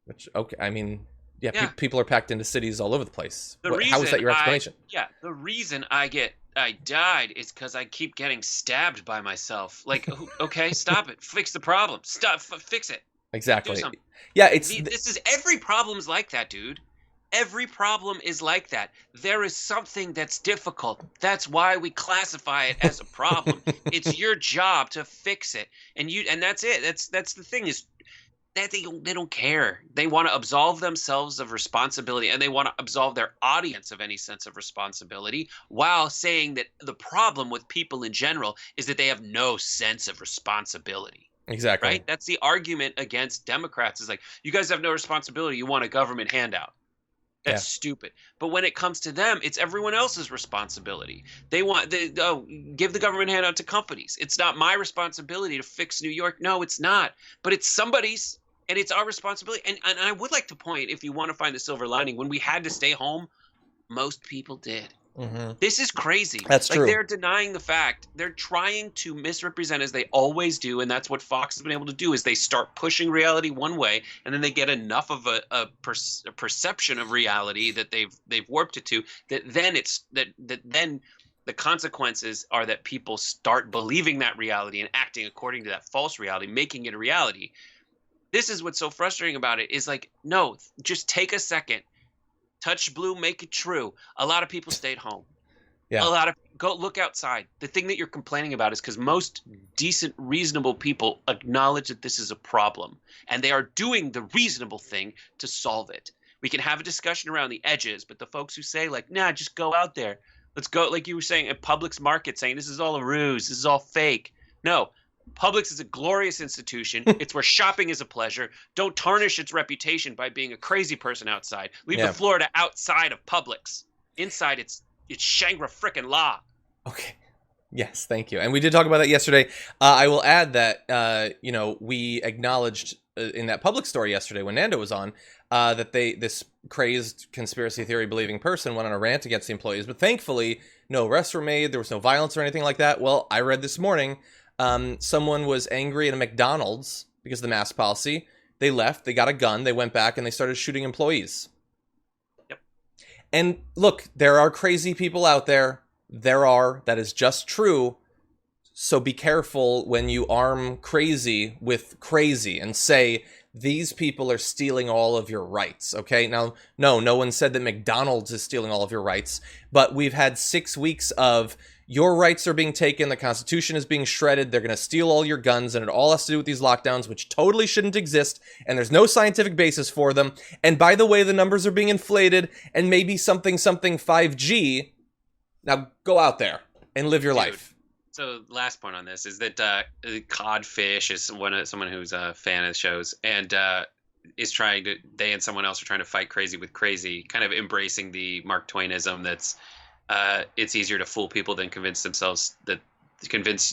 Which, okay, I mean, yeah. People are packed into cities all over the place. How is that your explanation? The reason I died is because I keep getting stabbed by myself. Like, okay, stop it. Fix the problem. Fix it. Exactly. Do something. Yeah, every problem's like that, dude. Every problem is like that. There is something that's difficult. That's why we classify it as a problem. It's your job to fix it, and that's it. That's the thing, is that they don't care. They want to absolve themselves of responsibility, and they want to absolve their audience of any sense of responsibility, while saying that the problem with people in general is that they have no sense of responsibility. Exactly. Right? That's the argument against Democrats, is like, you guys have no responsibility. You want a government handout. That's stupid. But when it comes to them, it's everyone else's responsibility. They give the government handout to companies. It's not my responsibility to fix New York. No, it's not. But it's somebody's, and it's our responsibility. And I would like to point, if you want to find the silver lining, when we had to stay home, most people did. This is crazy. That's true. They're denying the fact. They're trying to misrepresent, as they always do, and that's what Fox has been able to do. Is they start pushing reality one way, and then they get enough of a perception of reality that they've warped it to that then then the consequences are that people start believing that reality and acting according to that false reality, making it a reality. This is what's so frustrating about it. Is like, no, just take a second. Touch blue, make it true. A lot of people stayed home. Yeah. A lot of go look outside. The thing that you're complaining about is because most decent, reasonable people acknowledge that this is a problem, and they are doing the reasonable thing to solve it. We can have a discussion around the edges, but the folks who say like, nah, just go out there. Let's go, like you were saying, at Publix market, saying this is all a ruse, this is all fake. No. Publix is a glorious institution. It's where shopping is a pleasure. Don't tarnish its reputation by being a crazy person outside. Leave the Florida outside of Publix. Inside, it's Shangri frickin' La. Okay. Yes, thank you. And we did talk about that yesterday. I will add that we acknowledged in that Publix story yesterday when Nando was on that this crazed conspiracy theory believing person went on a rant against the employees, but thankfully no arrests were made. There was no violence or anything like that. Well, I read this morning. Someone was angry at a McDonald's because of the mask policy. They left, they got a gun, they went back, and they started shooting employees. Yep. And look, there are crazy people out there. That is just true. So be careful when you arm crazy with crazy and say, these people are stealing all of your rights, okay? Now, no one said that McDonald's is stealing all of your rights, but we've had 6 weeks of your rights are being taken, the Constitution is being shredded, they're going to steal all your guns, and it all has to do with these lockdowns, which totally shouldn't exist, and there's no scientific basis for them. And by the way, the numbers are being inflated, and maybe something 5G. Now, go out there and live your life. So, last point on this is that Codfish is someone who's a fan of the shows, and is trying to, they and someone else are trying to fight crazy with crazy, kind of embracing the Mark Twain-ism that's, it's easier to fool people than convince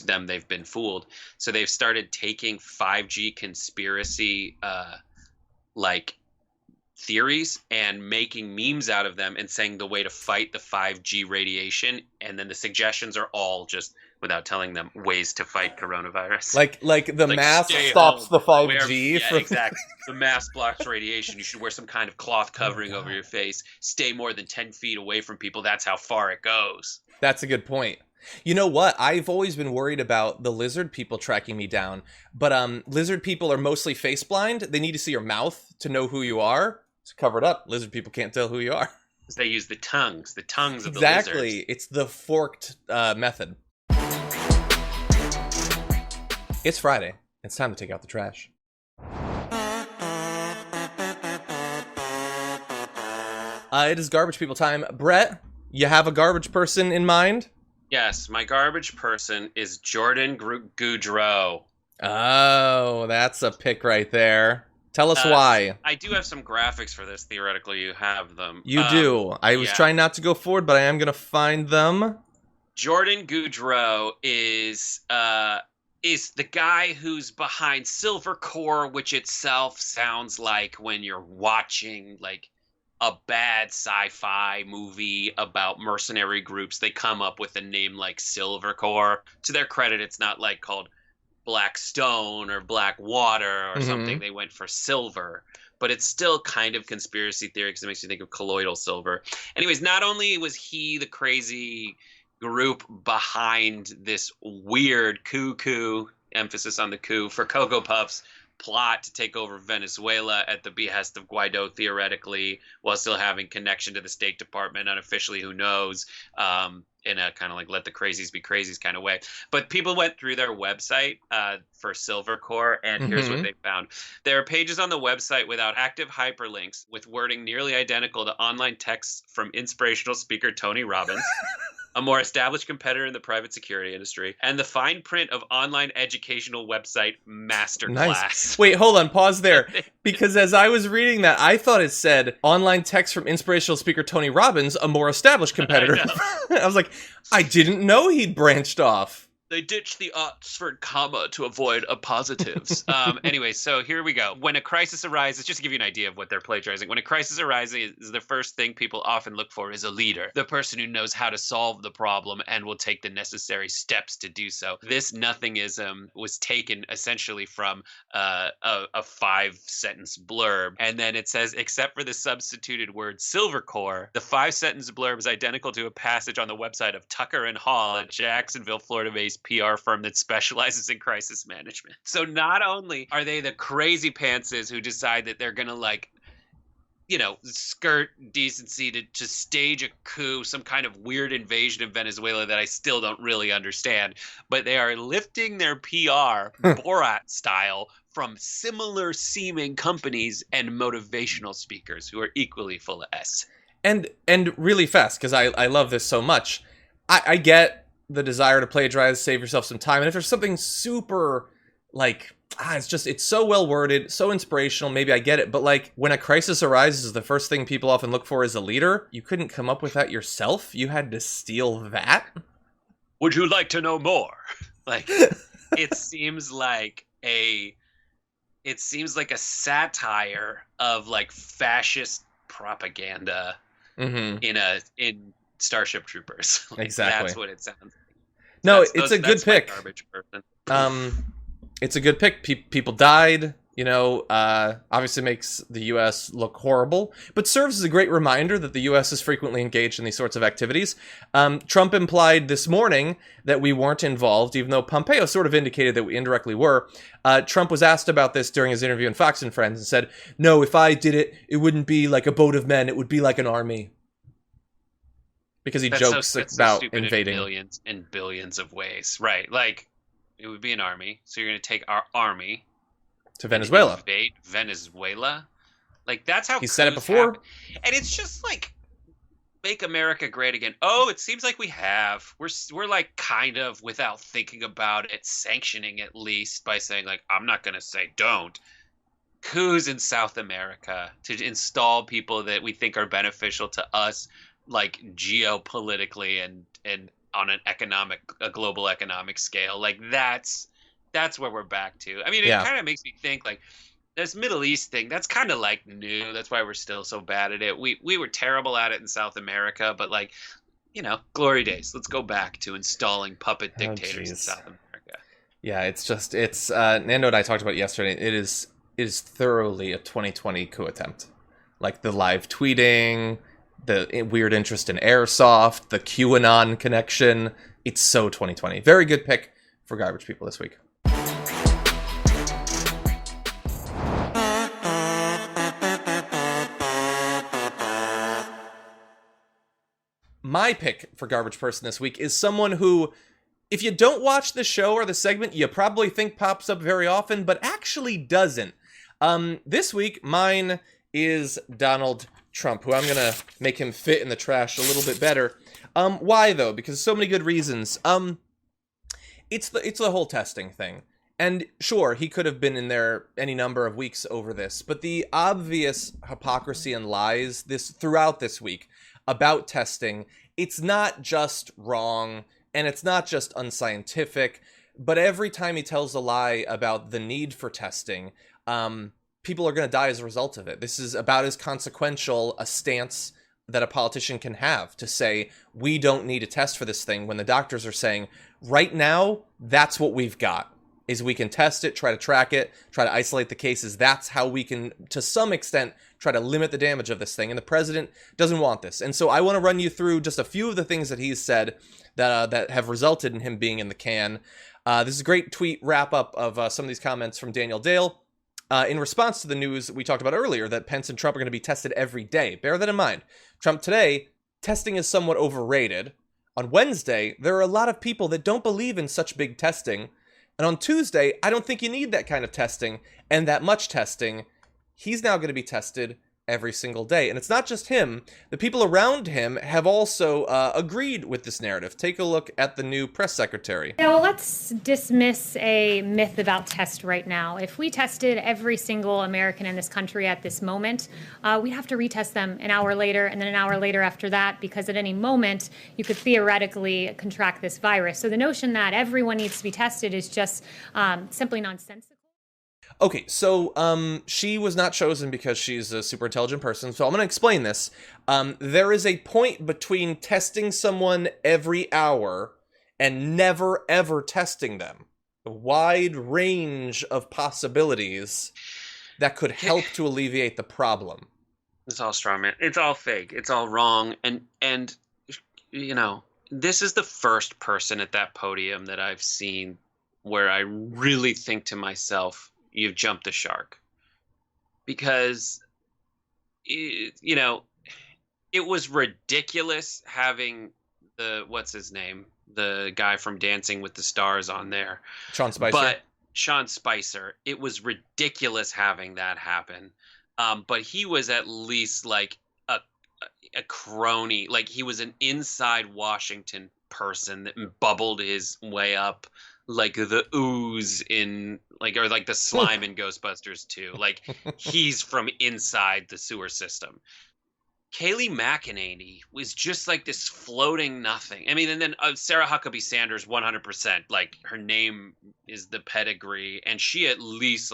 them they've been fooled. So they've started taking 5G conspiracy theories and making memes out of them and saying the way to fight the 5G radiation, and then the suggestions are all just, without telling them, ways to fight coronavirus. Like the mask stops the 5G. Exactly. The mask blocks radiation. You should wear some kind of cloth covering over your face. Stay more than 10 feet away from people. That's how far it goes. That's a good point. You know what? I've always been worried about the lizard people tracking me down. But lizard people are mostly face blind. They need to see your mouth to know who you are. It's covered up. Lizard people can't tell who you are. They use the tongues of the lizards. Exactly. It's the forked method. It's Friday. It's time to take out the trash. It is garbage people time. Brett, you have a garbage person in mind? Yes, my garbage person is Jordan Goudreau. Oh, that's a pick right there. Tell us why. I do have some graphics for this. Theoretically, you have them. You do. I was trying not to go forward, but I am going to find them. Jordan Goudreau is the guy who's behind Silvercore, which itself sounds like when you're watching like a bad sci-fi movie about mercenary groups, they come up with a name like Silvercore. To their credit, it's not like called Black Stone or Black Water or something. They went for silver, but it's still kind of conspiracy theory because it makes you think of colloidal silver. Anyways, not only was he the crazy group behind this weird coup, emphasis on the coup, for Cocoa Puffs plot to take over Venezuela at the behest of Guaido, theoretically, while still having connection to the State Department, unofficially, who knows, in a kind of like let the crazies be crazies kind of way. But people went through their website for Silvercore, and here's what they found. There are pages on the website without active hyperlinks with wording nearly identical to online texts from inspirational speaker Tony Robbins, a more established competitor in the private security industry, and the fine print of online educational website Masterclass. Nice. Wait, hold on, pause there. Because as I was reading that, I thought it said online text from inspirational speaker Tony Robbins, a more established competitor. I was like, I didn't know he'd branched off. They ditched the Oxford comma to avoid appositives. Anyway, so here we go. When a crisis arises, just to give you an idea of what they're plagiarizing, when a crisis arises, the first thing people often look for is a leader, the person who knows how to solve the problem and will take the necessary steps to do so. This nothingism was taken essentially from a 5-sentence blurb. And then it says, except for the substituted word silver core, the 5-sentence blurb is identical to a passage on the website of Tucker and Hall, a Jacksonville, Florida-based PR firm that specializes in crisis management. So not only are they the crazy pantses who decide that they're going to, like, you know, skirt decency to stage a coup, some kind of weird invasion of Venezuela that I still don't really understand, but they are lifting their PR Borat style from similar seeming companies and motivational speakers who are equally full of S. And really fast, because I love this so much. I get the desire to plagiarize, save yourself some time. And if there's something super, like, it's so well worded, so inspirational, maybe I get it. But, like, when a crisis arises, the first thing people often look for is a leader. You couldn't come up with that yourself? You had to steal that? Would you like to know more? Like, it seems like a satire of, like, fascist propaganda in Starship Troopers. Like, exactly. That's what it sounds like. No, it's a good pick. Garbage person. It's a good pick. People died, you know, obviously makes the U.S. look horrible, but serves as a great reminder that the U.S. is frequently engaged in these sorts of activities. Trump implied this morning that we weren't involved, even though Pompeo sort of indicated that we indirectly were. Trump was asked about this during his interview in Fox and Friends and said, no, if I did it, it wouldn't be like a boat of men. It would be like an army. Because he jokes about invading. In billions and billions of ways. Right. Like, it would be an army. So you're going to take our army to Venezuela. Invade Venezuela. Like, that's how he said it before. Happen. And it's just like, make America great again. Oh, it seems like we have. We're like, kind of, without thinking about it, sanctioning at least by saying, like, I'm not going to say don't. Coups in South America to install people that we think are beneficial to us, like, geopolitically and on a global economic scale. Like, that's where we're back to. I mean, it kind of makes me think, like, this Middle East thing, that's kind of, like, new. That's why we're still so bad at it. We were terrible at it in South America, but, like, you know, glory days. Let's go back to installing puppet dictators in South America. Yeah, it's Nando and I talked about it yesterday. It is thoroughly a 2020 coup attempt. Like, the live tweeting, the weird interest in airsoft, the QAnon connection. It's so 2020. Very good pick for garbage people this week. My pick for garbage person this week is someone who, if you don't watch the show or the segment, you probably think pops up very often, but actually doesn't. This week, mine is Donald Trump, who I'm going to make him fit in the trash a little bit better. Why, though? Because so many good reasons. It's the whole testing thing. And sure, he could have been in there any number of weeks over this, but the obvious hypocrisy and lies throughout this week about testing, it's not just wrong, and it's not just unscientific, but every time he tells a lie about the need for testing, people are going to die as a result of it. This is about as consequential a stance that a politician can have, to say, we don't need a test for this thing, when the doctors are saying, right now, that's what we've got, is we can test it, try to track it, try to isolate the cases. That's how we can, to some extent, try to limit the damage of this thing. And the president doesn't want this. And so I want to run you through just a few of the things that he's said that have resulted in him being in the can. This is a great tweet wrap-up of some of these comments from Daniel Dale. In response to the news we talked about earlier that Pence and Trump are going to be tested every day. Bear that in mind. Trump today, testing is somewhat overrated. On Wednesday, there are a lot of people that don't believe in such big testing. And on Tuesday, I don't think you need that kind of testing and that much testing. He's now going to be tested every single day. And it's not just him. The people around him have also agreed with this narrative. Take a look at the new press secretary. Yeah, well, let's dismiss a myth about test right now. If we tested every single American in this country at this moment, we'd have to retest them an hour later and then an hour later after that, because at any moment you could theoretically contract this virus. So the notion that everyone needs to be tested is just simply nonsensical. Okay, so she was not chosen because she's a super intelligent person, so I'm going to explain this. There is a point between testing someone every hour and never, ever testing them. A wide range of possibilities that could help to alleviate the problem. It's all straw man. It's all fake. It's all wrong. And you know, this is the first person at that podium that I've seen where I really think to myself, you've jumped the shark. Because, you know, it was ridiculous having what's his name? The guy from Dancing with the Stars on there. Sean Spicer. But Sean Spicer, it was ridiculous having that happen. But he was at least like a crony. Like, he was an inside Washington person that bubbled his way up like the ooze in or like the slime in Ghostbusters 2. Like, he's from inside the sewer system. Kayleigh McEnany was just like this floating nothing. I mean, and then Sarah Huckabee Sanders, 100%. Like, her name is the pedigree, and she at least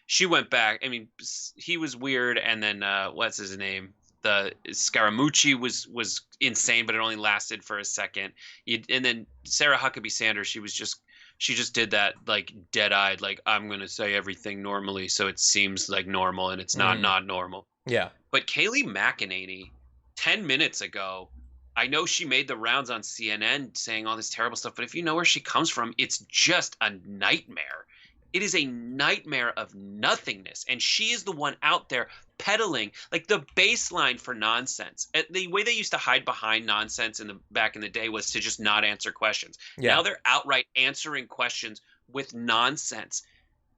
she went back. I mean, he was weird, and then what's his name? The Scaramucci was insane, but it only lasted for a second. And then Sarah Huckabee Sanders, she just did that like dead-eyed, like, I'm going to say everything normally so it seems like normal, and it's not normal. Yeah. But Kayleigh McEnany, 10 minutes ago, I know she made the rounds on CNN saying all this terrible stuff, but if you know where she comes from, it's just a nightmare. It is a nightmare of nothingness. And she is the one out there peddling like the baseline for nonsense. The way they used to hide behind nonsense back in the day was to just not answer questions. Yeah. Now they're outright answering questions with nonsense.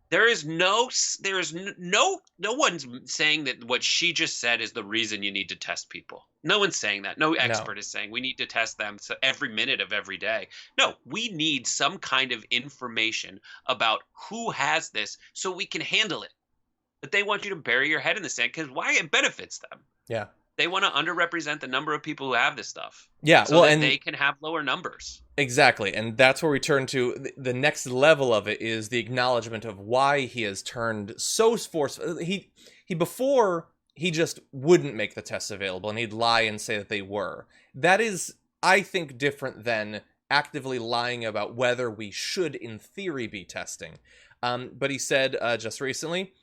There is no one's saying that what she just said is the reason you need to test people. No one's saying that. No expert is saying we need to test them every minute of every day. No, we need some kind of information about who has this so we can handle it. But they want you to bury your head in the sand because why? It benefits them. Yeah. They want to underrepresent the number of people who have this stuff. Yeah, so that they can have lower numbers. Exactly, and that's where we turn to the next level of it is the acknowledgement of why he has turned so forceful. He before he just wouldn't make the tests available, and he'd lie and say that they were. That is, I think, different than actively lying about whether we should, in theory, be testing. But he said just recently,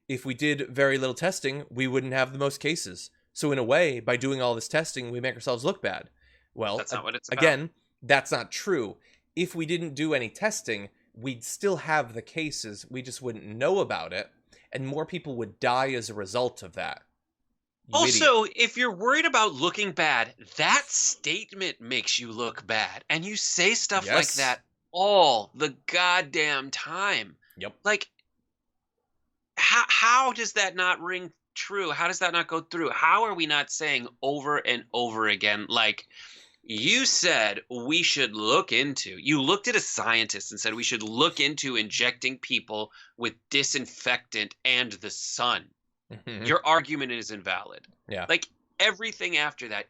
if we did very little testing, we wouldn't have the most cases. So in a way, by doing all this testing, we make ourselves look bad. Well, that's not what it's about. Again, that's not true. If we didn't do any testing, we'd still have the cases. We just wouldn't know about it. And more people would die as a result of that. Also, if you're worried about looking bad, that statement makes you look bad. And you say stuff like that all the goddamn time. Yep. Like, how does that not ring true? How does that not go through? How are we not saying over and over again, like, you said we should look into, you looked at a scientist and said we should look into injecting people with disinfectant and the sun. Mm-hmm. Your argument is invalid. Yeah. Like, everything after that,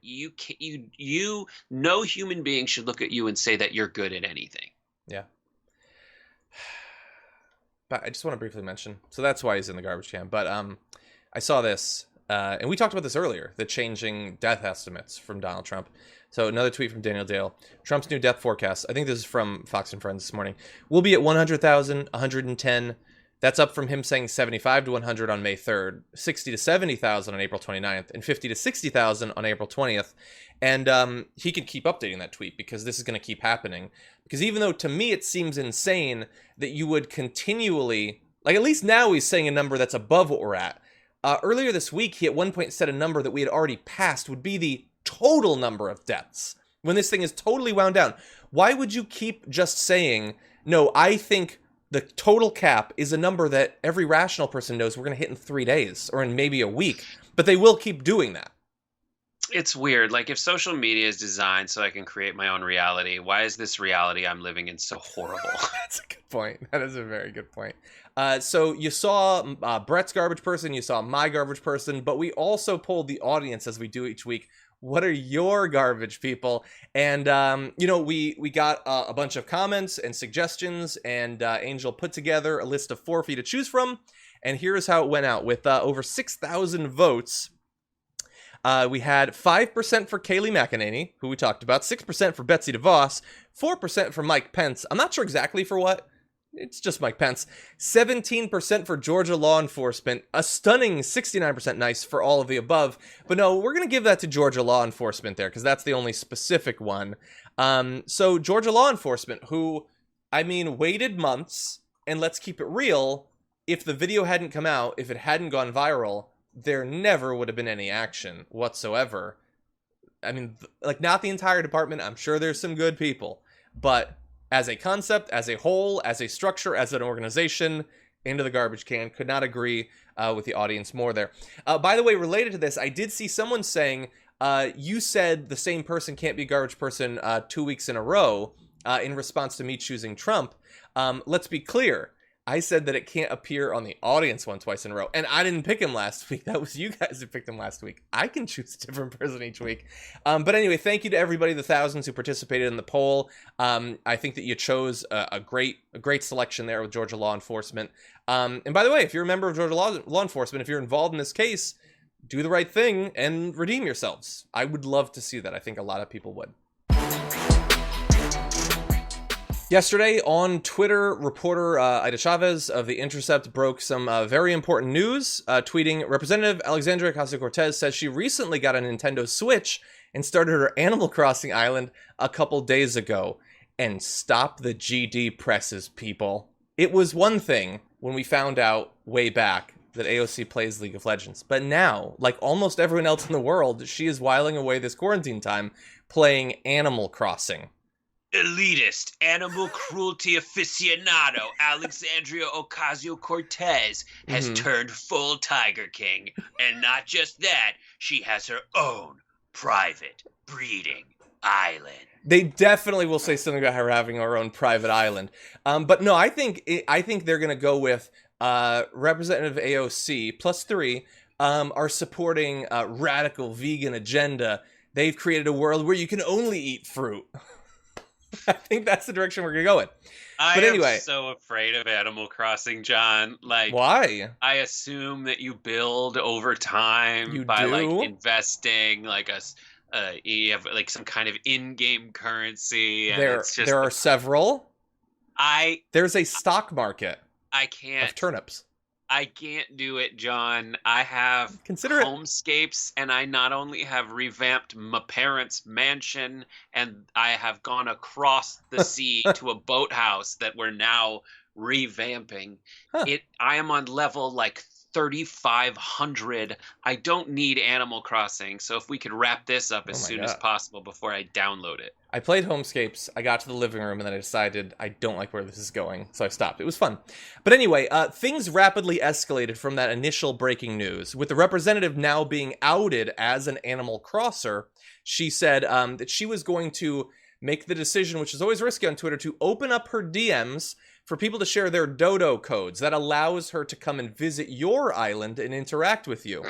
no human being should look at you and say that you're good at anything. Yeah. But I just want to briefly mention, so that's why he's in the garbage can. But I saw this, and we talked about this earlier, the changing death estimates from Donald Trump. So another tweet from Daniel Dale. Trump's new death forecast, I think this is from Fox and Friends this morning, will be at 100,000, 110. That's up from him saying 75 to 100 on May 3rd, 60 to 70,000 on April 29th, and 50 to 60,000 on April 20th. And he can keep updating that tweet because this is going to keep happening. Because even though to me it seems insane that you would continually, like, at least now he's saying a number that's above what we're at. Earlier this week, he at one point said a number that we had already passed would be the total number of deaths when this thing is totally wound down. Why would you keep just saying, no, I think the total cap is a number that every rational person knows we're going to hit in 3 days or in maybe a week, but they will keep doing that. It's weird. Like, if social media is designed so I can create my own reality, why is this reality I'm living in so horrible? That's a good point. That is a very good point. So you saw Brett's garbage person, you saw my garbage person, but we also polled the audience as we do each week. What are your garbage people? And, we got a bunch of comments and suggestions, and Angel put together a list of 4 for you to choose from. And here's how it went out. With over 6,000 votes, we had 5% for Kayleigh McEnany, who we talked about, 6% for Betsy DeVos, 4% for Mike Pence. I'm not sure exactly for what. It's just Mike Pence. 17% for Georgia law enforcement. A stunning 69% nice for all of the above. But no, we're going to give that to Georgia law enforcement there, because that's the only specific one. So Georgia law enforcement, who, waited months, and let's keep it real, if the video hadn't come out, if it hadn't gone viral, there never would have been any action whatsoever. Not the entire department. I'm sure there's some good people, but as a concept, as a whole, as a structure, as an organization, into the garbage can. Could not agree with the audience more there. By the way, related to this, I did see someone saying, you said the same person can't be a garbage person 2 weeks in a row in response to me choosing Trump. Let's be clear. I said that it can't appear on the audience twice in a row. And I didn't pick him last week. That was you guys who picked him last week. I can choose a different person each week. But anyway, thank you to everybody, the thousands who participated in the poll. I think that you chose a great selection there with Georgia law enforcement. And by the way, if you're a member of Georgia law enforcement, if you're involved in this case, do the right thing and redeem yourselves. I would love to see that. I think a lot of people would. Yesterday on Twitter, reporter Ida Chavez of The Intercept broke some very important news, tweeting, Representative Alexandria Ocasio-Cortez says she recently got a Nintendo Switch and started her Animal Crossing island a couple days ago. And stop the GD presses, people. It was one thing when we found out way back that AOC plays League of Legends. But now, like almost everyone else in the world, she is whiling away this quarantine time playing Animal Crossing. Elitist, animal cruelty aficionado Alexandria Ocasio-Cortez has turned full Tiger King. And not just that, she has her own private breeding island. They definitely will say something about her having her own private island. But no, I think they're going to go with Representative AOC +3 are supporting a radical vegan agenda. They've created a world where you can only eat fruit. I think that's the direction we're going to go in. But anyway, I'm so afraid of Animal Crossing, John. Like, why? I assume that you build over time by like investing, like you have like some kind of in-game currency. And there are several. There's a stock market. I can't of turnips. I can't do it, John. I have homescapes, and I not only have revamped my parents' mansion, and I have gone across the sea to a boathouse that we're now revamping. I am on level like 3,500. I don't need Animal Crossing, so if we could wrap this up as soon as possible before I download it. I played Homescapes, I got to the living room, and then I decided I don't like where this is going, so I stopped. It was fun. But anyway, things rapidly escalated from that initial breaking news. With the representative now being outed as an animal crosser, she said that she was going to make the decision, which is always risky on Twitter, to open up her DMs for people to share their dodo codes. That allows her to come and visit your island and interact with you.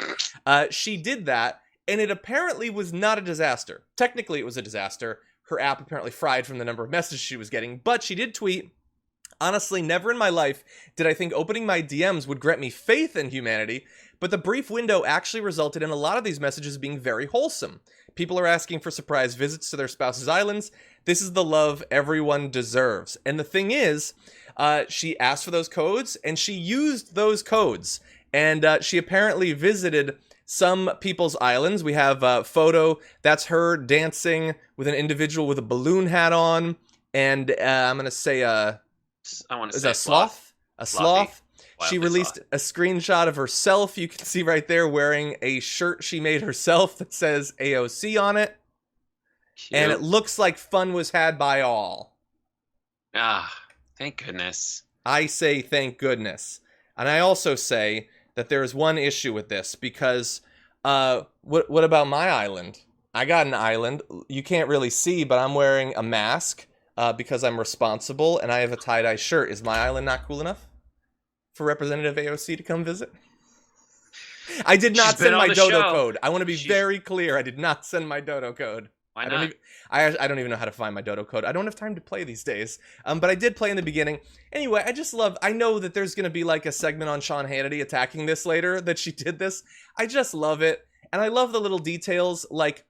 She did that, and it apparently was not a disaster. Technically, it was a disaster. Her app apparently fried from the number of messages she was getting, but she did tweet, honestly, never in my life did I think opening my DMs would grant me faith in humanity, but the brief window actually resulted in a lot of these messages being very wholesome. People are asking for surprise visits to their spouses' islands. This is the love everyone deserves. And the thing is, she asked for those codes, and she used those codes. And she apparently visited some people's islands. We have a photo. That's her dancing with an individual with a balloon hat on. And I'm going to say a sloth. A sloth. She released a screenshot of herself. You can see right there wearing a shirt she made herself that says AOC on it. Cute. And it looks like fun was had by all. Ah, thank goodness. I say thank goodness. And I also say that there is one issue with this because what about my island? I got an island. You can't really see, but I'm wearing a mask because I'm responsible and I have a tie-dye shirt. Is my island not cool enough for Representative AOC to come visit? I did not send my dodo code. I want to be very clear. I did not send my dodo code. Why not? I don't even know how to find my dodo code. I don't have time to play these days. But I did play in the beginning. Anyway, I know that there's going to be like a segment on Sean Hannity attacking this later, that she did this. I just love it. And I love the little details. Like,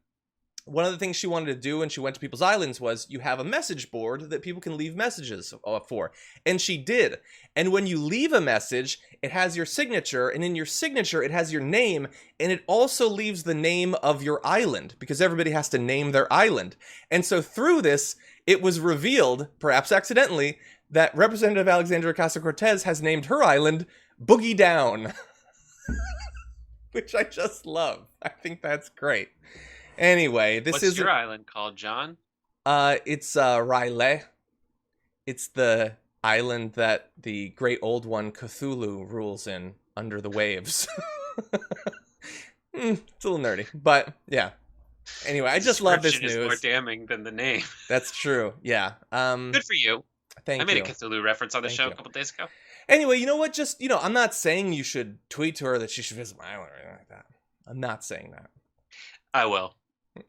one of the things she wanted to do when she went to people's islands was you have a message board that people can leave messages for. And she did. And when you leave a message, it has your signature. And in your signature, it has your name. And it also leaves the name of your island because everybody has to name their island. And so through this, it was revealed, perhaps accidentally, that Representative Alexandria Ocasio-Cortez has named her island BoogieDown. Which I just love. I think that's great. Anyway, What's your island called, John? It's Riley. It's the island that the great old one Cthulhu rules in under the waves. It's a little nerdy, but yeah. Anyway, I just love this news. Is more damning than the name. That's true. Yeah. Good for you. Thank you. I made a Cthulhu reference on the show a couple days ago. Anyway, you know what? Just, I'm not saying you should tweet to her that she should visit my island or anything like that. I'm not saying that. I will.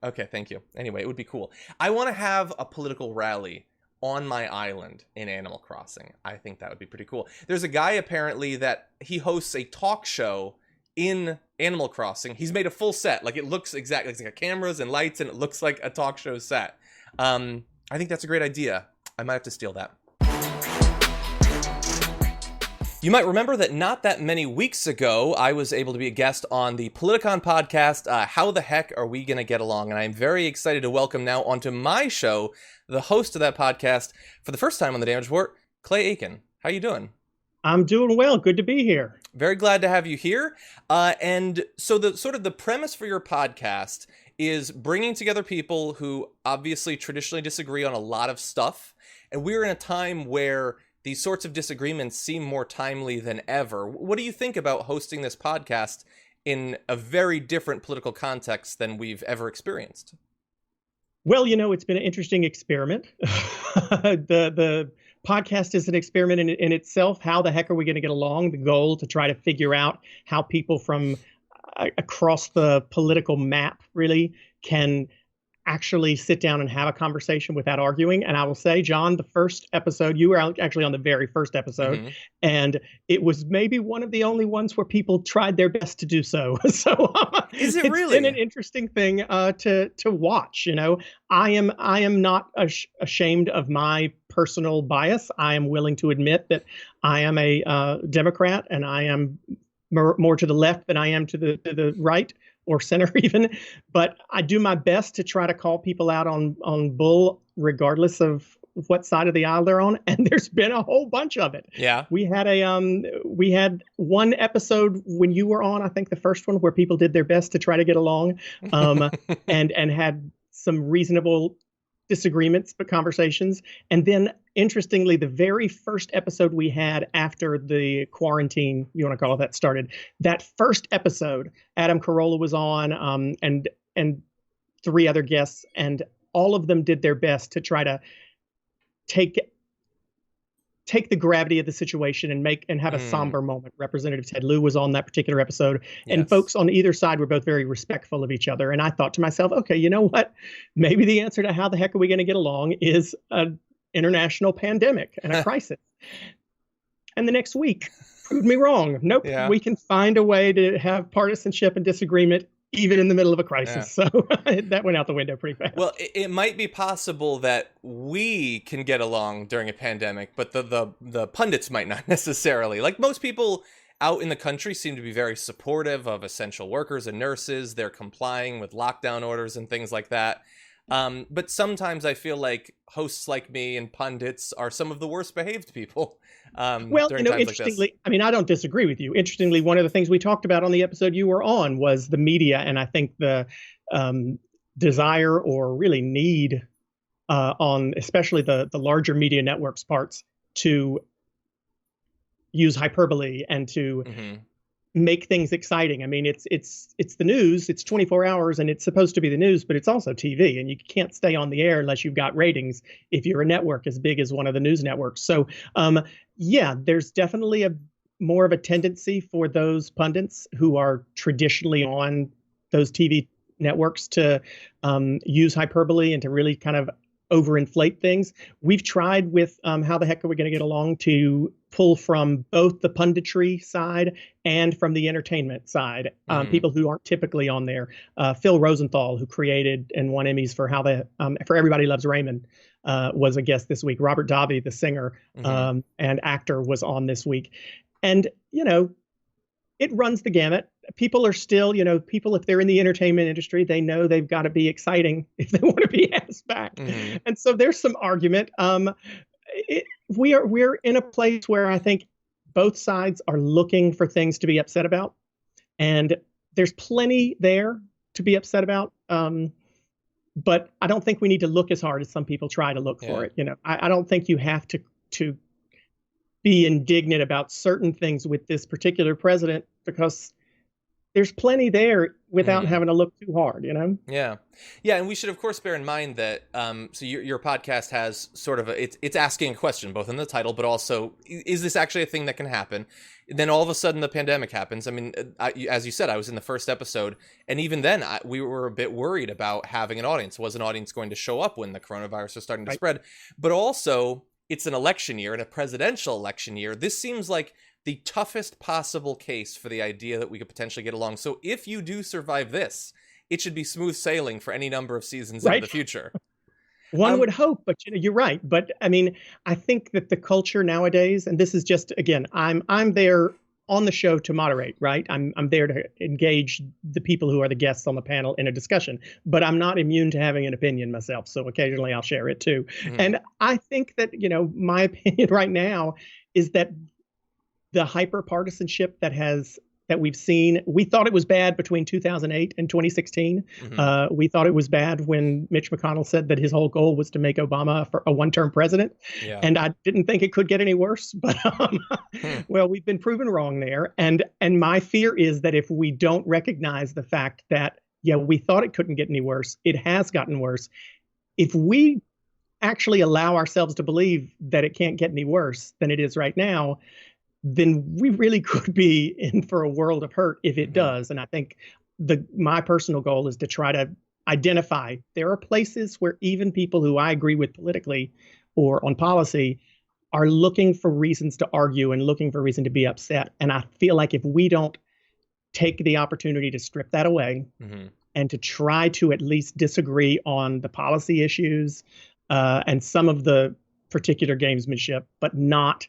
Okay, thank you. Anyway, it would be cool. I want to have a political rally on my island in Animal Crossing. I think that would be pretty cool. There's a guy apparently that he hosts a talk show in Animal Crossing. He's made a full set. Like, it looks exactly like cameras and lights, and it looks like a talk show set. I think that's a great idea. I might have to steal that. You might remember that not that many weeks ago, I was able to be a guest on the Politicon podcast, How the Heck Are We Gonna Get Along? And I'm very excited to welcome now onto my show, the host of that podcast, for the first time on the Damage Report, Clay Aiken. How you doing? I'm doing well. Good to be here. Very glad to have you here. And so the premise for your podcast is bringing together people who obviously traditionally disagree on a lot of stuff. And we're in a time where these sorts of disagreements seem more timely than ever. What do you think about hosting this podcast in a very different political context than we've ever experienced? Well, it's been an interesting experiment. The podcast is an experiment in itself. How the heck are we going to get along? The goal to try to figure out how people from across the political map really can actually sit down and have a conversation without arguing. And I will say, John, the first episode, you were actually on the very first episode, and it was maybe one of the only ones where people tried their best to do so. So is it it's really been an interesting thing to watch? I am not ashamed of my personal bias. I am willing to admit that I am a Democrat, and I am more to the left than I am to the right or center even, but I do my best to try to call people out on bull, regardless of what side of the aisle they're on. And there's been a whole bunch of it. Yeah, we had one episode when you were on, I think the first one, where people did their best to try to get along, and had some reasonable disagreements but conversations. And then, interestingly, the very first episode we had after the quarantine, you want to call it that, started, that first episode, Adam Carolla was on, and three other guests, and all of them did their best to try to take the gravity of the situation and have a somber moment. Representative Ted Lieu was on that particular episode, and folks on either side were both very respectful of each other. And I thought to myself, okay, you know what? Maybe the answer to how the heck are we going to get along is an international pandemic and a crisis. And the next week proved me wrong. Nope, we can find a way to have partisanship and disagreement even in the middle of a crisis. So that went out the window pretty fast. Well, it might be possible that we can get along during a pandemic, but the pundits might not necessarily. Like, most people out in the country seem to be very supportive of essential workers and nurses. They're complying with lockdown orders and things like that. But sometimes I feel like hosts like me and pundits are some of the worst behaved people. Well, interestingly, like, I don't disagree with you. Interestingly, one of the things we talked about on the episode you were on was the media. And I think the desire or really need on especially the larger media networks parts to use hyperbole and to Mm-hmm. make things exciting. I mean, it's the news. It's 24 hours, and it's supposed to be the news, but it's also TV, and you can't stay on the air unless you've got ratings. If you're a network as big as one of the news networks, so yeah, there's definitely a more of a tendency for those pundits who are traditionally on those TV networks to use hyperbole and to really kind of overinflate things. We've tried with How the Heck Are We Going to Get Along to pull from both the punditry side and from the entertainment side, people who aren't typically on there. Phil Rosenthal, who created and won Emmys for for Everybody Loves Raymond, was a guest this week. Robert Davi, the singer and actor, was on this week. And, it runs the gamut. People are still, people, if they're in the entertainment industry, they know they've got to be exciting if they want to be asked back. And so there's some argument. We're in a place where I think both sides are looking for things to be upset about. And there's plenty there to be upset about. But I don't think we need to look as hard as some people try to look for it. I don't think you have to be indignant about certain things with this particular president, because there's plenty there without having to look too hard, Yeah. And we should, of course, bear in mind that so your podcast has sort of it's asking a question, both in the title, but also, is this actually a thing that can happen? Then all of a sudden the pandemic happens. I mean, as you said, I was in the first episode, and even then we were a bit worried about having an audience. Was an audience going to show up when the coronavirus was starting to spread? But also, it's an election year and a presidential election year. This seems like the toughest possible case for the idea that we could potentially get along. So if you do survive this, it should be smooth sailing for any number of seasons in the future. One would hope, but you're right. But I mean, I think that the culture nowadays, and this is just, again, I'm there on the show to moderate, right? I'm there to engage the people who are the guests on the panel in a discussion, but I'm not immune to having an opinion myself. So occasionally I'll share it too. And I think that, my opinion right now is that the hyper partisanship that we've seen, we thought it was bad between 2008 and 2016. We thought it was bad when Mitch McConnell said that his whole goal was to make Obama a one-term president. And I didn't think it could get any worse, but well, we've been proven wrong there. And my fear is that if we don't recognize the fact that, we thought it couldn't get any worse, it has gotten worse. If we actually allow ourselves to believe that it can't get any worse than it is right now, then we really could be in for a world of hurt if it does. And I think my personal goal is to try to identify there are places where even people who I agree with politically or on policy are looking for reasons to argue and looking for reason to be upset. And I feel like if we don't take the opportunity to strip that away and to try to at least disagree on the policy issues and some of the particular gamesmanship, but not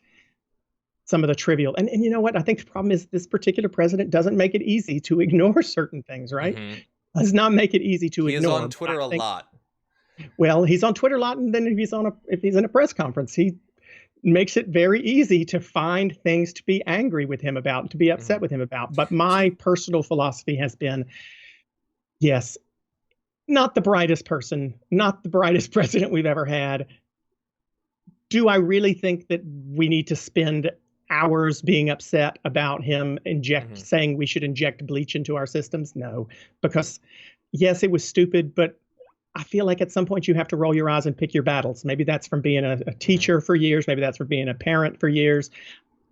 some of the trivial. And you know what? I think the problem is this particular president doesn't make it easy to ignore certain things, right? Does not make it easy to ignore. He's on Twitter a lot. Well, he's on Twitter a lot, and then if he's in a press conference, he makes it very easy to find things to be angry with him about, to be upset with him about. But my personal philosophy has been, yes, not the brightest person, not the brightest president we've ever had. Do I really think that we need to spend hours being upset about him saying we should inject bleach into our systems? No, because yes, it was stupid, but I feel like at some point you have to roll your eyes and pick your battles. Maybe that's from being a teacher for years. Maybe that's from being a parent for years.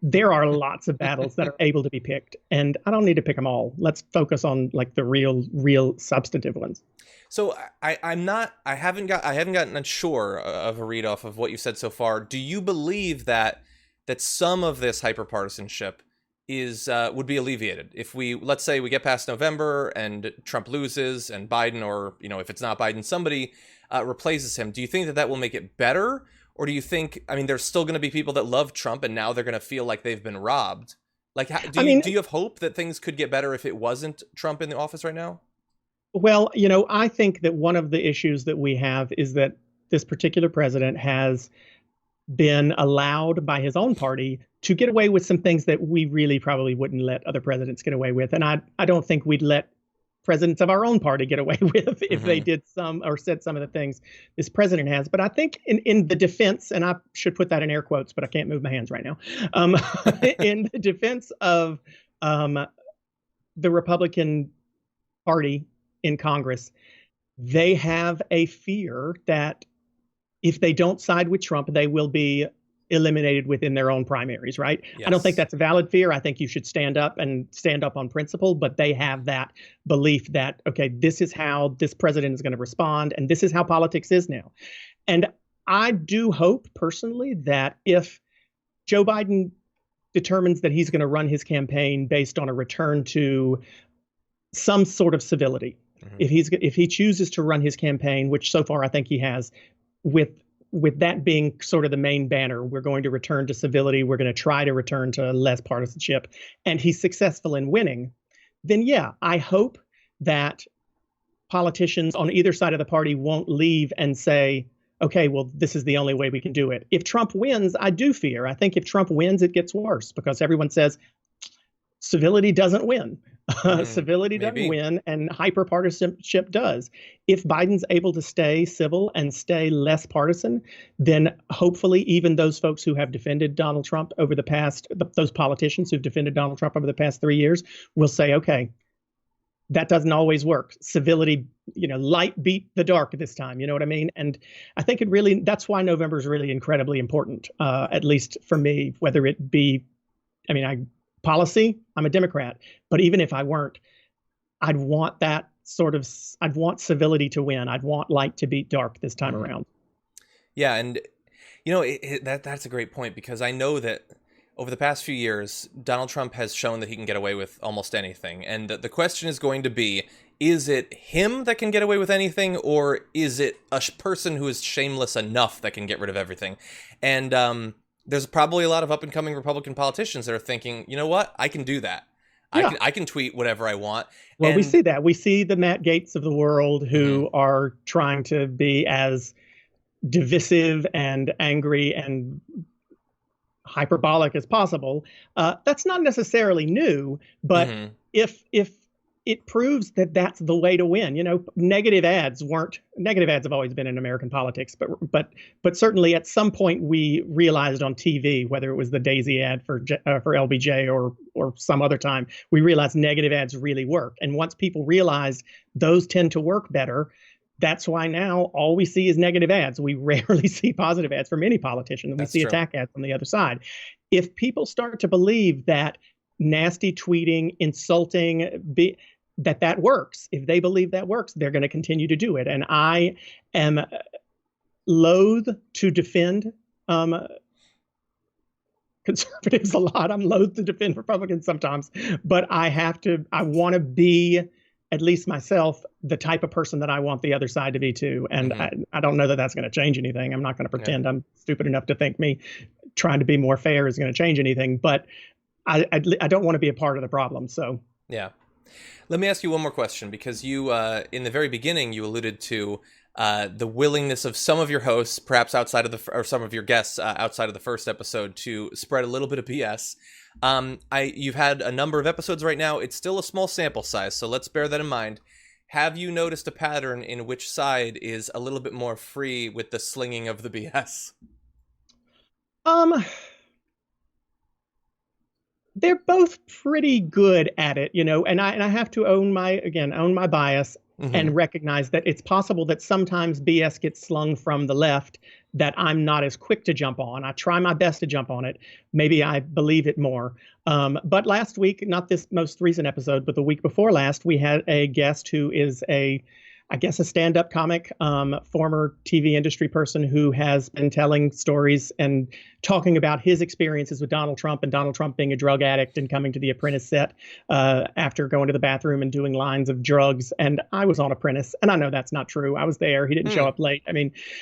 There are lots of battles that are able to be picked, and I don't need to pick them all. Let's focus on like the real substantive ones. So I haven't gotten unsure of a read off of what you said so far. Do you believe that some of this hyperpartisanship would be alleviated if let's say we get past November and Trump loses and Biden, or if it's not Biden, somebody replaces him? Do you think that will make it better, or do you think, there's still going to be people that love Trump and now they're going to feel like they've been robbed? Like, do you have hope that things could get better if it wasn't Trump in the office right now? Well, I think that one of the issues that we have is that this particular president has been allowed by his own party to get away with some things that we really probably wouldn't let other presidents get away with. And I don't think we'd let presidents of our own party get away with if they did some or said some of the things this president has. But I think in the defense, and I should put that in air quotes, but I can't move my hands right now, in the defense of the Republican Party in Congress, they have a fear that if they don't side with Trump, they will be eliminated within their own primaries, right? Yes. I don't think that's a valid fear. I think you should stand up on principle, but they have that belief that, okay, this is how this president is going to respond, and this is how politics is now. And I do hope personally that if Joe Biden determines that he's going to run his campaign based on a return to some sort of civility, if he chooses to run his campaign, which so far I think he has, with that being sort of the main banner, we're going to return to civility, we're going to try to return to less partisanship, and he's successful in winning, then yeah, I hope that politicians on either side of the party won't leave and say, okay, well, this is the only way we can do it. If Trump wins, I think if Trump wins, it gets worse because everyone says civility doesn't win. Civility doesn't win, and hyperpartisanship does. If Biden's able to stay civil and stay less partisan, then hopefully even those folks who have defended Donald Trump over the past, those politicians who've defended Donald Trump over the past 3 years will say, okay, that doesn't always work. Civility, light beat the dark this time. You know what I mean? And I think that's why November is really incredibly important, at least for me, whether it be, policy, I'm a Democrat, but even if I weren't, I'd want civility to win. I'd want light to beat dark this time around. Yeah. And, that's a great point, because I know that over the past few years, Donald Trump has shown that he can get away with almost anything. And the question is going to be, is it him that can get away with anything, or is it a person who is shameless enough that can get rid of everything? And, there's probably a lot of up-and-coming Republican politicians that are thinking, you know what, I can do that. Yeah. I can tweet whatever I want. Well, we see that. We see the Matt Gaetz of the world who are trying to be as divisive and angry and hyperbolic as possible. That's not necessarily new, but if it proves that that's the way to win. Negative ads have always been in American politics, but certainly at some point we realized on TV, whether it was the Daisy ad for LBJ or some other time, we realized negative ads really work. And once people realized those tend to work better, that's why now all we see is negative ads. We rarely see positive ads from any politician. We see attack ads on the other side. If people start to believe that nasty tweeting, insulting, that works. If they believe that works, they're going to continue to do it. And I am loath to defend conservatives a lot. I'm loath to defend Republicans sometimes, but I want to be, at least myself, the type of person that I want the other side to be too. And I don't know that that's going to change anything. I'm not going to pretend I'm stupid enough to think me trying to be more fair is going to change anything, but I don't want to be a part of the problem. So, yeah. Let me ask you one more question, because you, in the very beginning, you alluded to the willingness of some of your hosts, perhaps outside of or some of your guests outside of the first episode, to spread a little bit of BS. You've had a number of episodes right now. It's still a small sample size, so let's bear that in mind. Have you noticed a pattern in which side is a little bit more free with the slinging of the BS? They're both pretty good at it, and I have to own my bias and recognize that it's possible that sometimes BS gets slung from the left that I'm not as quick to jump on. I try my best to jump on it. Maybe I believe it more. But last week, not this most recent episode, but the week before last, we had a guest who is a stand-up comic, former TV industry person who has been telling stories and talking about his experiences with Donald Trump and Donald Trump being a drug addict and coming to the Apprentice set after going to the bathroom and doing lines of drugs. And I was on Apprentice, and I know that's not true. I was there. He didn't show up late.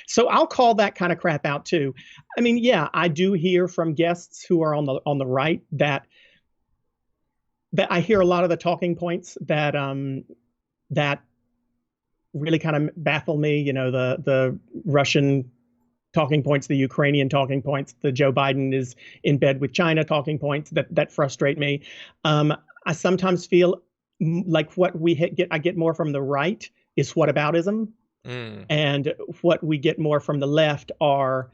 So I'll call that kind of crap out too. Yeah, I do hear from guests who are on the right that I hear a lot of the talking points that really kind of baffle me, the Russian talking points, the Ukrainian talking points, the Joe Biden is in bed with China talking points that frustrate me. I sometimes feel like what I get more from the right is whataboutism, and what we get more from the left are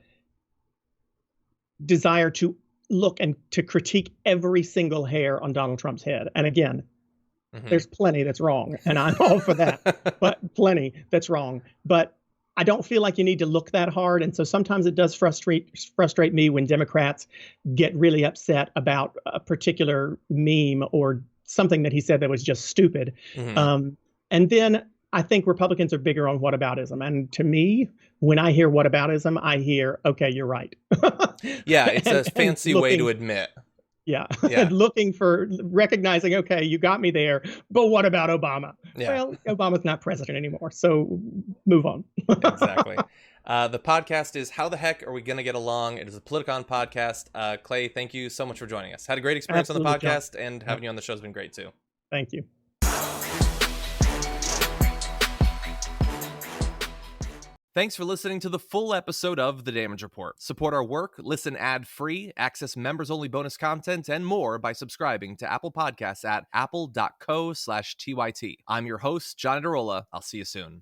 desire to look and to critique every single hair on Donald Trump's head. And again, there's plenty that's wrong, and I'm all for that, but plenty that's wrong. But I don't feel like you need to look that hard. And so sometimes it does frustrate me when Democrats get really upset about a particular meme or something that he said that was just stupid. And then I think Republicans are bigger on whataboutism. And to me, when I hear whataboutism, I hear, okay, you're right. Yeah, it's a fancy way to admit. Yeah. And looking for recognizing, okay, you got me there, but what about Obama? Yeah. Well, Obama's not president anymore, so move on. Exactly. The podcast is How the Heck Are We Gonna Get Along? It is a Politicon podcast. Clay, thank you so much for joining us. Had a great experience on the podcast, and having you on the show has been great too. Thank you. Thanks for listening to the full episode of The Damage Report. Support our work, listen ad-free, access members-only bonus content, and more by subscribing to Apple Podcasts at apple.co/TYT. I'm your host, John Adarola. I'll see you soon.